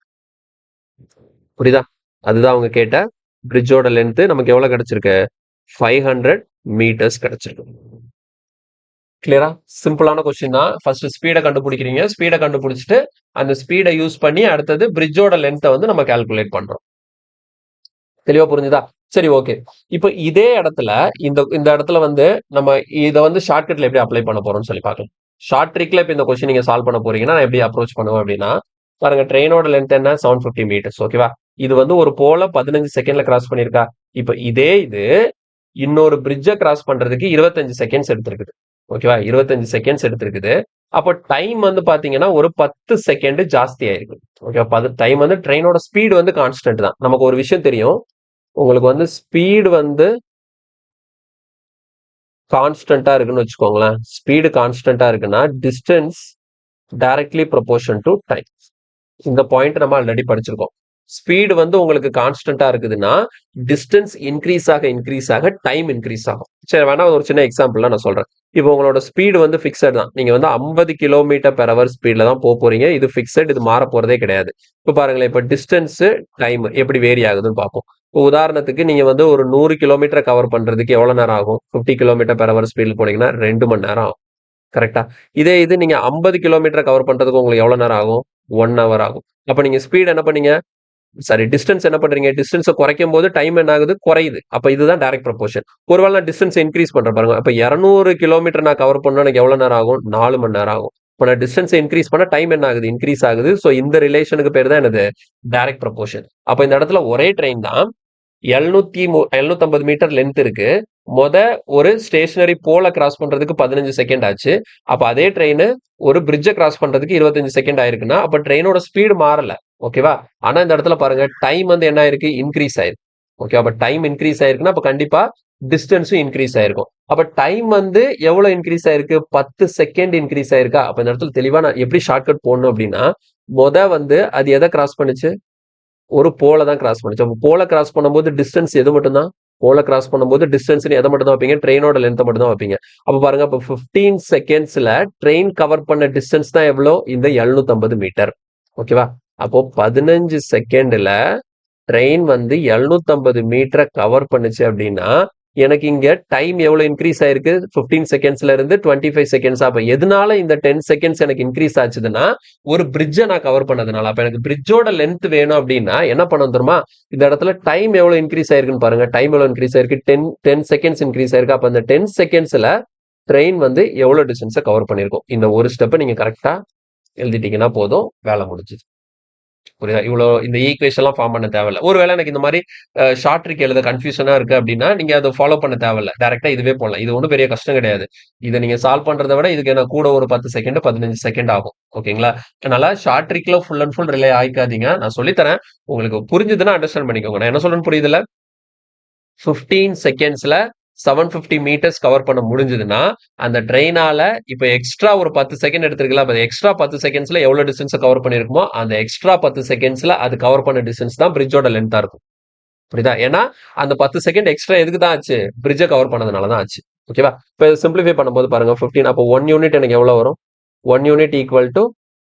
S1: புரியுதா? அதுதான் அவங்க கேட்ட பிரிட்ஜோட லென்த். நமக்கு எவ்வளவு கிடைச்சிருக்கு 500 மீட்டர்ஸ் கிடைச்சிருக்கு. கிளியரா? சிம்பிளான கொஸ்டின் தான். ஃபர்ஸ்ட் ஸ்பீடை கண்டுபிடிக்கிறீங்க. ஸ்பீடை கண்டுபிடிச்சிட்டு அந்த ஸ்பீடை யூஸ் பண்ணி அடுத்தது பிரிட்ஜோட லென்த்தை வந்து நம்ம கால்குலேட் பண்றோம். தெளிவா புரிஞ்சுதா? சரி ஓகே. இப்போ இதே இடத்துல இந்த இடத்துல வந்து நம்ம இதை வந்து ஷார்ட்கட்ல எப்படி அப்ளை பண்ண போறோம்னு சொல்லி பார்க்கலாம். ஷார்ட் ட்ரிக்ல இப்போ இந்த கொஸ்டின் நீங்க சால்வ் பண்ண போறீங்கன்னா நான் எப்படி அப்ரோச் பண்ணுவேன் அப்படின்னா பாருங்க ட்ரெயினோட லென்த் என்ன 750 மீட்டர்ஸ். ஓகேவா? இது வந்து ஒரு போல 15 செகண்ட்ல கிராஸ் பண்ணிருக்கா. இப்போ இது இன்னொரு பிரிட்ஜை கிராஸ் பண்றதுக்கு 25 செகண்ட்ஸ் எடுத்திருக்குது. ஓகேவா? 25 செகண்ட்ஸ் எடுத்திருக்குது. அப்போ டைம் வந்து பாத்தீங்கன்னா ஒரு 10 செகண்ட் ஜாஸ்தி ஆயிருக்கு. ஓகேவா? டைம் வந்து ட்ரெயினோட ஸ்பீடு வந்து கான்ஸ்டன்ட் தான். நமக்கு ஒரு விஷயம் தெரியும், உங்களுக்கு வந்து ஸ்பீடு வந்து கான்ஸ்டன்டா இருக்குன்னு வச்சுக்கோங்களேன். ஸ்பீடு கான்ஸ்டன்டா இருக்குன்னா distance directly proportion to time. இந்த பாயிண்ட் நம்ம ஆல்ரெடி படிச்சிருக்கோம். ஸ்பீடு வந்து உங்களுக்கு கான்ஸ்டன்டா இருக்குதுன்னா டிஸ்டன்ஸ் இன்க்ரீஸ் ஆக டைம் இன்க்ரீஸ் ஆகும். சரி வேணா ஒரு சின்ன எக்ஸாம்பிள் நான் சொல்றேன். இப்போ உங்களோட ஸ்பீடு வந்து பிக்சட் தான். நீங்க வந்து 50 கிலோமீட்டர் பெர் அவர் ஸ்பீட்ல தான் போறீங்க. இது பிக்சட், இது மாற போறதே கிடையாது. இப்போ பாருங்களேன், இப்போ டிஸ்டன்ஸ் டைம் எப்படி வேரி ஆகுதுன்னு பார்ப்போம். உதாரணத்துக்கு நீங்க வந்து ஒரு 100 கிலோமீட்டர் கவர் பண்றதுக்கு எவ்வளவு நேரம் ஆகும்? 50 கிலோமீட்டர் பெர் ஹவர் ஸ்பீட்ல போனீங்கன்னா 2 மணி நேரம் ஆகும். கரெக்டா? இதே இது நீங்க 50 கிலோமீட்டர் கவர் பண்றதுக்கு உங்களுக்கு எவ்வளவு நேரம் ஆகும்? 1 ஹவர் ஆகும். அப்ப நீங்க ஸ்பீட் என்ன பண்ணீங்க? சாரி, டிஸ்டன்ஸ் என்ன பண்றீங்க? டிஸ்டன்ஸை குறைக்கும் போது டைம் என்ன ஆகுது? குறையுது. அப்ப இதுதான் டைரக்ட் ப்ரொபோர்ஷன். ஒருவேளை நான் டிஸ்டன்ஸ் இன்க்ரீஸ் பண்றேன் பாருங்க. அப்ப 200 கிலோமீட்டர் நான் கவர் பண்ணா எனக்கு எவ்வளவு நேரம் ஆகும்? 4 மணி நேரம் ஆகும். இப்ப நான் டிஸ்டன்ஸ் இன்க்ரீஸ் பண்ண டைம் என்ன ஆகுது? இன்க்ரீஸ் ஆகுது. சோ இந்த ரிலேஷனுக்கு பேர் தான் என்னது? Direct proportion. அப்ப இந்த இடத்துல ஒரே ட்ரெயின் தான் 750 மீட்டர் லென்த் இருக்கு. ஒரு ஸ்டேஷனரி போல கிராஸ் பண்றதுக்கு 15 செகண்ட் ஆச்சு. அப்ப அதே ட்ரெயின் ஒரு பிரிட்ஜை கிராஸ் பண்றதுக்கு 25 செகண்ட் ஆயிருக்குன்னா அப்ப ட்ரெயினோட ஸ்பீடு மாறல. ஓகேவா? ஆனா இந்த இடத்துல பாருங்க டைம் வந்து என்ன ஆயிருக்கு? இன்க்ரீஸ் ஆயிருக்கு. ஓகே, அப்ப டைம் இன்க்ரீஸ் ஆயிருக்குன்னா அப்ப கண்டிப்பா டிஸ்டன்ஸும் இன்க்ரீஸ் ஆயிருக்கும். அப்ப டைம் வந்து எவ்வளவு இன்க்ரீஸ் ஆயிருக்கு? 10 செகண்ட் இன்க்ரீஸ் ஆயிருக்கா? அப்ப இந்த இடத்துல தெளிவா நான் எப்படி ஷார்ட்கட் போடணும் அப்படின்னா, வந்து அது எதை கிராஸ் பண்ணுச்சு? ஒரு போல தான் கிராஸ் பண்ணுச்சு. அப்போ போல கிராஸ் பண்ணும்போது டிஸ்டன்ஸ் எது மட்டும்தான்? போல கிராஸ் பண்ணும்போது டிஸ்டன்ஸ் எதை மட்டும் தான் வைப்பீங்க? ட்ரெயினோட லென்த்தை மட்டும் தான் வைப்பீங்க. அப்ப பாருங்க, அப்ப 15 செகண்ட்ஸ்ல ட்ரெயின் கவர் பண்ண டிஸ்டன்ஸ் தான் எவ்வளோ? இந்த 750 மீட்டர். ஓகேவா? அப்போ 15 செகண்ட்ல ட்ரெயின் வந்து 750 மீட்டரை கவர் பண்ணுச்சு அப்படின்னா எனக்கு இங்க டைம் எவ்வளவு இன்க்ரீஸ் ஆயிருக்கு? 15 செகண்ட்ஸ்ல இருந்து 25 செகண்ட்ஸ். அப்ப எதனால இந்த 10 செகண்ட்ஸ் எனக்கு இன்க்ரீஸ் ஆச்சுதுன்னா ஒரு பிரிட்ஜை நான் கவர் பண்ணதுனால. அப்ப எனக்கு பிரிட்ஜோட லென்த் வேணும் அப்படின்னா என்ன பண்ணணும் தெரியுமா? இந்த இடத்துல டைம் எவ்வளவு இன்க்ரீஸ் ஆயிருக்குன்னு பாருங்க. டைம் எவ்வளவு இன்க்ரீஸ் ஆயிருக்கு? 10 செகண்ட்ஸ் இன்க்ரீஸ் ஆயிருக்கு. அப்ப அந்த 10 செகண்ட்ஸ்ல ட்ரெயின் வந்து எவ்வளவு டிஸ்டன்ஸை கவர் பண்ணிருக்கும்? இந்த ஒரு ஸ்டெப்பை நீங்க கரெக்டா எழுதிட்டீங்கன்னா போதும், வேலை முடிஞ்சுது. புரியுதா? இவ்வளோ இந்த ஈக்குவேஷன் எல்லாம் ஃபார்ம் பண்ண தேவையில்ல. ஒருவேளை எனக்கு இந்த மாதிரி ஷார்ட் ட்ரிக் எழுத கன்ஃபியூஷனா இருக்கு அப்படின்னா நீங்க அதை ஃபாலோ பண்ண தேவையில்ல. டைரக்டா இதுவே போடலாம். இது ஒன்றும் பெரிய கஷ்டம் கிடையாது. இதை நீங்க சால்வ் பண்றதை விட இதுக்கு எனக்கு கூட ஒரு 10 செகண்ட் 15 செகண்ட் ஆகும். ஓகேங்களா? அதனால ஷார்ட் ட்ரிக்ல ஃபுல் அண்ட் ஃபுல் ரிலே ஆயிக்காதீங்க. நான் சொல்லித்தரேன். உங்களுக்கு புரிஞ்சுதுன்னா அண்டர்ஸ்டாண்ட் பண்ணிக்கோங்க. நான் என்ன சொல்றேன்னு புரியுதுல்ல? 15 செகண்ட்ஸ்ல 750 மீட்டர்ஸ் கவர் பண்ண முடிஞ்சதுன்னா அந்த ட்ரெயினால இப்ப எக்ஸ்ட்ரா ஒரு 10 செகண்ட் எடுத்துருக்கலாம். அப்ப எக்ஸ்ட்ரா 10 செகண்ட்ஸ்ல எவ்வளவு டிஸ்டன்ஸ் கவர் பண்ணிருக்குமோ அந்த எக்ஸ்ட்ரா 10 செகண்ட்ஸ்ல அது கவர் பண்ண டிஸ்டன்ஸ் தான் பிரிட்ஜோட லென்த்தா இருக்கும். புரியுதா? ஏன்னா அந்த 10 செகண்ட் எக்ஸ்ட்ரா எதுக்கு தான் ஆச்சு? பிரிட்ஜை கவர் பண்ணதுனால தான் ஆச்சு. ஓகேவா? இப்ப சிம்பிளிஃபை பண்ணும்போது பாருங்க 15. அப்போ 1 யூனிட் எனக்கு எவ்வளவு வரும்? 1 யூனிட் ஈக்குவல் டு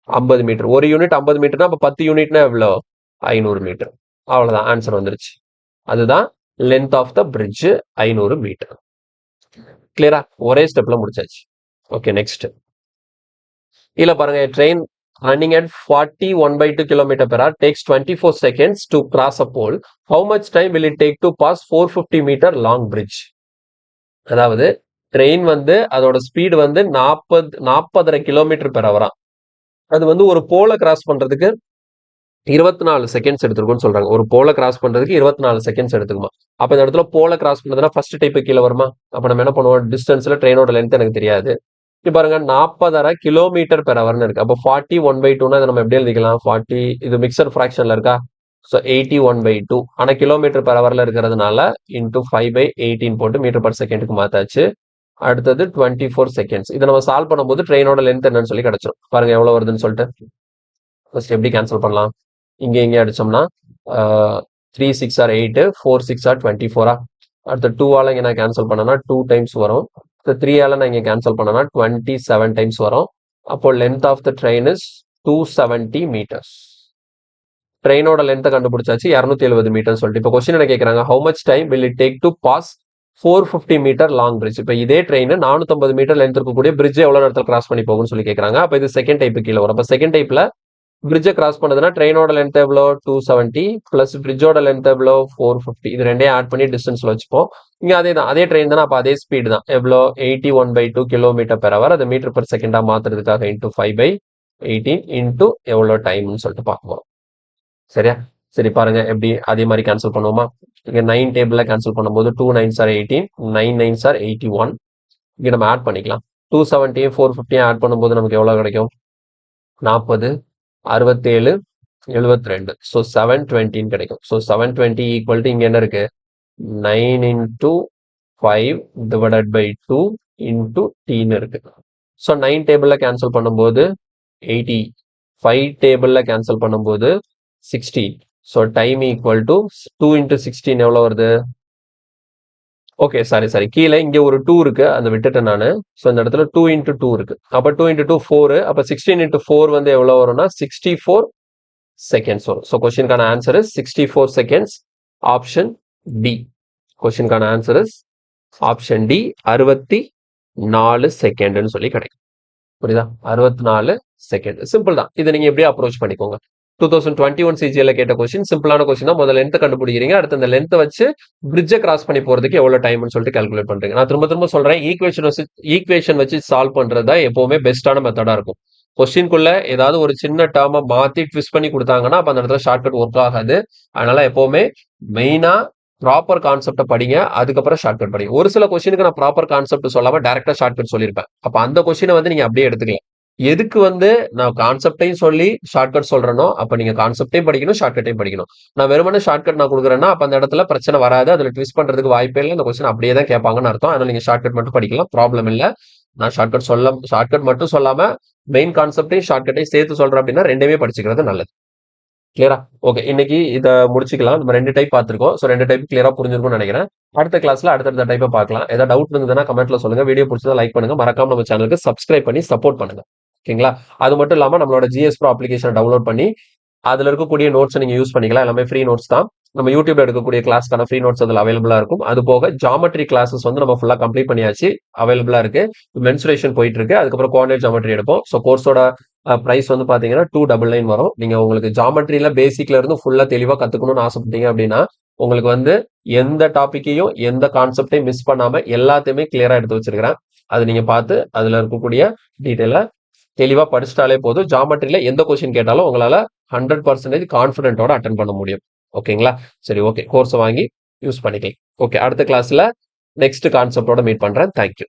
S1: 50 மீட்டர். ஒரு யூனிட் 50 மீட்டர்னா அப்ப 10 யூனிட்னா எவ்வளோ? 500 மீட்டர். அவ்வளவுதான், ஆன்சர் வந்துருச்சு. அதுதான் length of the bridge, 500 metre. கிளியரா? ஒரே ஸ்டெப்ல முடிச்சாச்சு. Okay, next. இல்ல பாருங்க, train running at 41/2 km per hour takes 24 seconds to cross a pole. How much time will it take to pass 450 meter long bridge? அதாவது train வந்து அதோட speed வந்து 40 கிலோமீட்டர் பெர் ஹவரா. அது வந்து ஒரு போல கிராஸ் பண்றதுக்கு 24 செகண்ட்ஸ் எடுத்துருக்கும்னு சொல்றாங்க. ஒரு போல கிராஸ் பண்றதுக்கு 24 செகண்ட்ஸ் எடுத்துக்குமா. அப்ப இந்த இடத்துல போல கிராஸ் பண்ணதுன்னா ஃபர்ஸ்ட் டைப் கீழே வருமா? அப்ப நம்ம என்ன பண்ணுவோம்? டிஸ்டன்ஸ்ல ட்ரெயினோட லென்த் எனக்கு தெரியாது. இப்ப பாருங்க 40 கிலோமீட்டர் பெர் ஹவர்னு இருக்கு. அப்ப 41/2 நம்ம எப்படி எழுதிக்கலாம்? 40 இது மிக்சர் ஃபிராக்ஷன்ல இருக்கா? ஸோ 81/2. ஆனா கிலோமீட்டர் பெர் ஹவர்ல இருக்கிறதுனால இன்டூ 5/18 போட்டு மீட்டர் பர் செகண்டுக்கு மாத்தாச்சு. அடுத்தது 24 செகண்ட்ஸ். இதை நம்ம சால்வ் பண்ணும்போது ட்ரெயினோட லென்த் என்னன்னு சொல்லி கிடைச்சிடும். பாருங்க எவ்வளவு வருதுன்னு சொல்லிட்டு. ஃபர்ஸ்ட் எப்படி கேன்சல் பண்ணலாம்? இங்க அடிச்சோம்னா 3 6 ஆர் 8, 4 6 ஆர் 24. அடுத்த 2 ஆல இங்க நான் கேன்சல் பண்ணனா 2 டைம்ஸ் வரும். 3 ஆல நான் இங்க கேன்சல் பண்ணனா 27 டைம்ஸ் வரும். அப்போ length of the train is 270 metres. ட்ரெயினோட லென்த்தை கண்டுபிடிச்சாச்சு, 270 மீட்டர் சொல்லிட்டு. இப்போ கொஸ்டின் என்ன கேட்கறாங்க? How much time will it take to pass 450 metre long bridge. இப்போ இதே ட்ரெயின் 450 மீட்டர் லென்த் இருக்கக்கூடிய பிரிட்ஜ் எவ்வளவு நேரத்தில் கிராஸ் பண்ணி போகும்னு சொல்லி கேட்கறாங்க. அப்போ இது செகண்ட் டைப் கீழே வரும். அப்போ செகண்ட் டைப்ல பிரிட்ஜை கிராஸ் பண்ணதுன்னா ட்ரெயினோட லென்த் எவ்வளோ? 270 பிளஸ் பிரிட்ஜோட லென்த் எவ்வளோ? 450. இது ரெண்டையும் ஆட் பண்ணி டிஸ்டன்ஸ்ல வச்சுப்போம். இங்க அதே தான், அதே ட்ரெயின் தானே, அப்போ அதே ஸ்பீடு தான். எவ்வளோ? 81/2 கிலோமீட்டர் பெர் ஹவர். அதை மீட்டர் பர் செகண்டா மாத்துறதுக்காக இன்டூ 5/18 இன்டூ எவ்வளோ டைம்னு சொல்லிட்டு பார்க்க சரியா? சரி பாருங்க எப்படி அதே மாதிரி கேன்சல் பண்ணுவோமா? இங்க 9 டேபிள்ல கேன்சல் பண்ணும்போது 2 9s are 18, 9 9s are 81. இங்க நம்ம ஆட் பண்ணிக்கலாம். 270 450 ஆட் பண்ணும்போது நமக்கு எவ்வளவு கிடைக்கும்? 40 67 72. ஸோ 720 கிடைக்கும். ஸோ 720 ஈக்குவல் டு இங்க என்ன இருக்கு? 9 into 5 divided by 2 into t இருக்கு. ஸோ 9 டேபிள்ல கேன்சல் பண்ணும்போது 80, 5 டேபிள்ல கேன்சல் பண்ணும்போது 60. So time equal to 2 into 16 எவ்வளவு வருது? ஓகே, சாரி, கீழே இங்க ஒரு 2 இருக்கு, அதை விட்டுட்டேன் நானு. ஸோ இந்த இடத்துல 2 into 2 இருக்கு. அப்ப 2 into 2 4. அப்ப 16 into 4 வந்து எவ்வளவு வரும்னா 64 செகண்ட்ஸ் வரும். ஸோ கொஸ்டினுக்கான ஆன்சர் 64 செகண்ட்ஸ். Option D. கொஸ்டினுக்கான ஆன்சர் இஸ் ஆப்ஷன் டி 64 செகண்ட்னு சொல்லி கிடைக்கும். புரியுதா? 64 செகண்ட். சிம்பிள் தான். இதை நீங்க எப்படியே அப்ரோச் பண்ணிக்கோங்க. 2021 சிஜிஎல்ல கேட்ட கொஸ்டின் சிம்பிளான கொஸ்டின் தான். முதல்ல லென்த் கண்டுபிடிக்கிறீங்க. அடுத்து அந்த லென்த் வச்சு பிரிட்ஜை கிராஸ் பண்ணி போறதுக்கு எவ்வளவு டைம்னு சொல்லிட்டு கால்குலேட் பண்றீங்க. நான் திரும்ப திரும்ப சொல்றேன், ஈக்குவேஷன் வச்சு சால்வ் பண்றது தான் எப்பவுமே பெஸ்டான மெத்தடா இருக்கும். கொஸ்டின்குள்ள ஏதாவது ஒரு சின்ன டேர்மை மாத்தி ட்விஸ்ட் பண்ணி கொடுத்தாங்கன்னா அப்ப அந்த இடத்துல ஷார்ட்கட் ஒர்க் ஆகாது. அதனால எப்பவுமே மெயினா ப்ராப்பர் கான்செப்டை படிங்க, அதுக்கப்புறம் ஷார்ட்கட் படிங்க. ஒரு சில கொஸ்டினுக்கு நான் ப்ராப்பர் கான்செப்ட் சொல்லாம டைரக்டா ஷார்ட்கட் சொல்லியிருப்பேன். அப்ப அந்த கொஸ்டினை வந்து நீங்க அப்படியே எடுத்துக்கலாம். எதுக்கு வந்து நான் கான்செப்டையும் சொல்லி ஷார்ட்கட் சொல்றேனோ அப்ப நீங்க கான்செப்டையும் படிக்கணும், ஷார்ட்கட்டையும் படிக்கணும். நான் வெறுமனே ஷார்ட்கட் நான் கொடுக்குறேன்னா அப்ப அந்த இடத்துல பிரச்சனை வராது, அதுல ட்விஸ்ட் பண்றதுக்கு வாய்ப்பே இல்லை. அந்த கொஸ்டின் அப்படியே தான் கேட்பாங்கன்னு அர்த்தம். அதனால நீங்க ஷார்ட்கட் மட்டும் படிக்கலாம், ப்ராப்ளம் இல்லை. நான் ஷார்ட்கட் மட்டும் சொல்லாம மெயின் கான்செப்டையும் ஷார்ட்கட்டையும் சேர்த்து சொல்றேன் அப்படின்னா ரெண்டுமே படிச்சுக்கிறது நல்லது. கிளியரா? ஓகே, இன்னைக்கு இதை முடிச்சுக்கலாம். நம்ம 2 டைப் பார்த்திருக்கோம். ஸோ 2 டைப் கிளியரா புரிஞ்சிருக்கும்னு நினைக்கிறேன். அடுத்த கிளாஸ்ல அடுத்தடுத்த டைப்பை பார்க்கலாம். ஏதாவது டவுட் இருந்ததுன்னா கமெண்ட்ல சொல்லுங்க. வீடியோ பிடிச்சதா லைக் பண்ணுங்க. மறக்காம நம்ம சேனலுக்கு சப்ஸ்கிரைப் பண்ணி சப்போர்ட் பண்ணுங்க. ஓகேங்களா? அது மட்டும் இல்லாம நம்மளோட ஜிஎஸ் ப்ரோ அப்ளிகேஷன் டவுன்லோட் பண்ணி அதுல இருக்கக்கூடிய நோட்ஸ் நீங்க யூஸ் பண்ணிக்கலாம். எல்லாமே ஃப்ரீ நோட்ஸ் தான். நம்ம யூடியூப்ல எடுக்கக்கூடிய கிளாஸ்க்கான ஃப்ரீ நோட்ஸ் அதுல அவைலபிளா இருக்கும். அது போக ஜாமெட்ரி கிளாஸஸ் வந்து நம்ம ஃபுல்லா கம்ப்ளீட் பண்ணியாச்சு, அவைலபிளா இருக்கு. மென்சுரேஷன் போயிட்டு இருக்கு. அதுக்கப்புறம் கோஆர்டினேட் ஜாமெட்ரி எடுப்போம். ஸோ கோர்ஸோட பிரைஸ் வந்து பாத்தீங்கன்னா 299 வரும். நீங்க உங்களுக்கு ஜாமெட்ரியில பேசிக்ல இருந்து ஃபுல்லா தெளிவா கத்துக்கணும்னு ஆசைப்பட்டீங்க அப்படின்னா உங்களுக்கு வந்து எந்த டாபிக்கையும் எந்த கான்செப்டையும் மிஸ் பண்ணாம எல்லாத்தையுமே கிளியரா எடுத்து வச்சிருக்கிறேன். அது நீங்க பார்த்து அதுல இருக்கக்கூடிய டீட்டெயில தெளிவா படிச்சுட்டாலே போதும். ஜாமெட்ரியில எந்த கொஸ்டின் கேட்டாலும் உங்களால 100% கான்பிடென்ட்டோட அட்டன் பண்ண முடியும். ஓகேங்களா? சரி, ஓகே. கோர்ஸ் வாங்கி யூஸ் பண்ணிக்கலாம். ஓகே, அடுத்த கிளாஸ்ல நெக்ஸ்ட் கான்செப்டோட மீட் பண்றேன். தேங்க்யூ.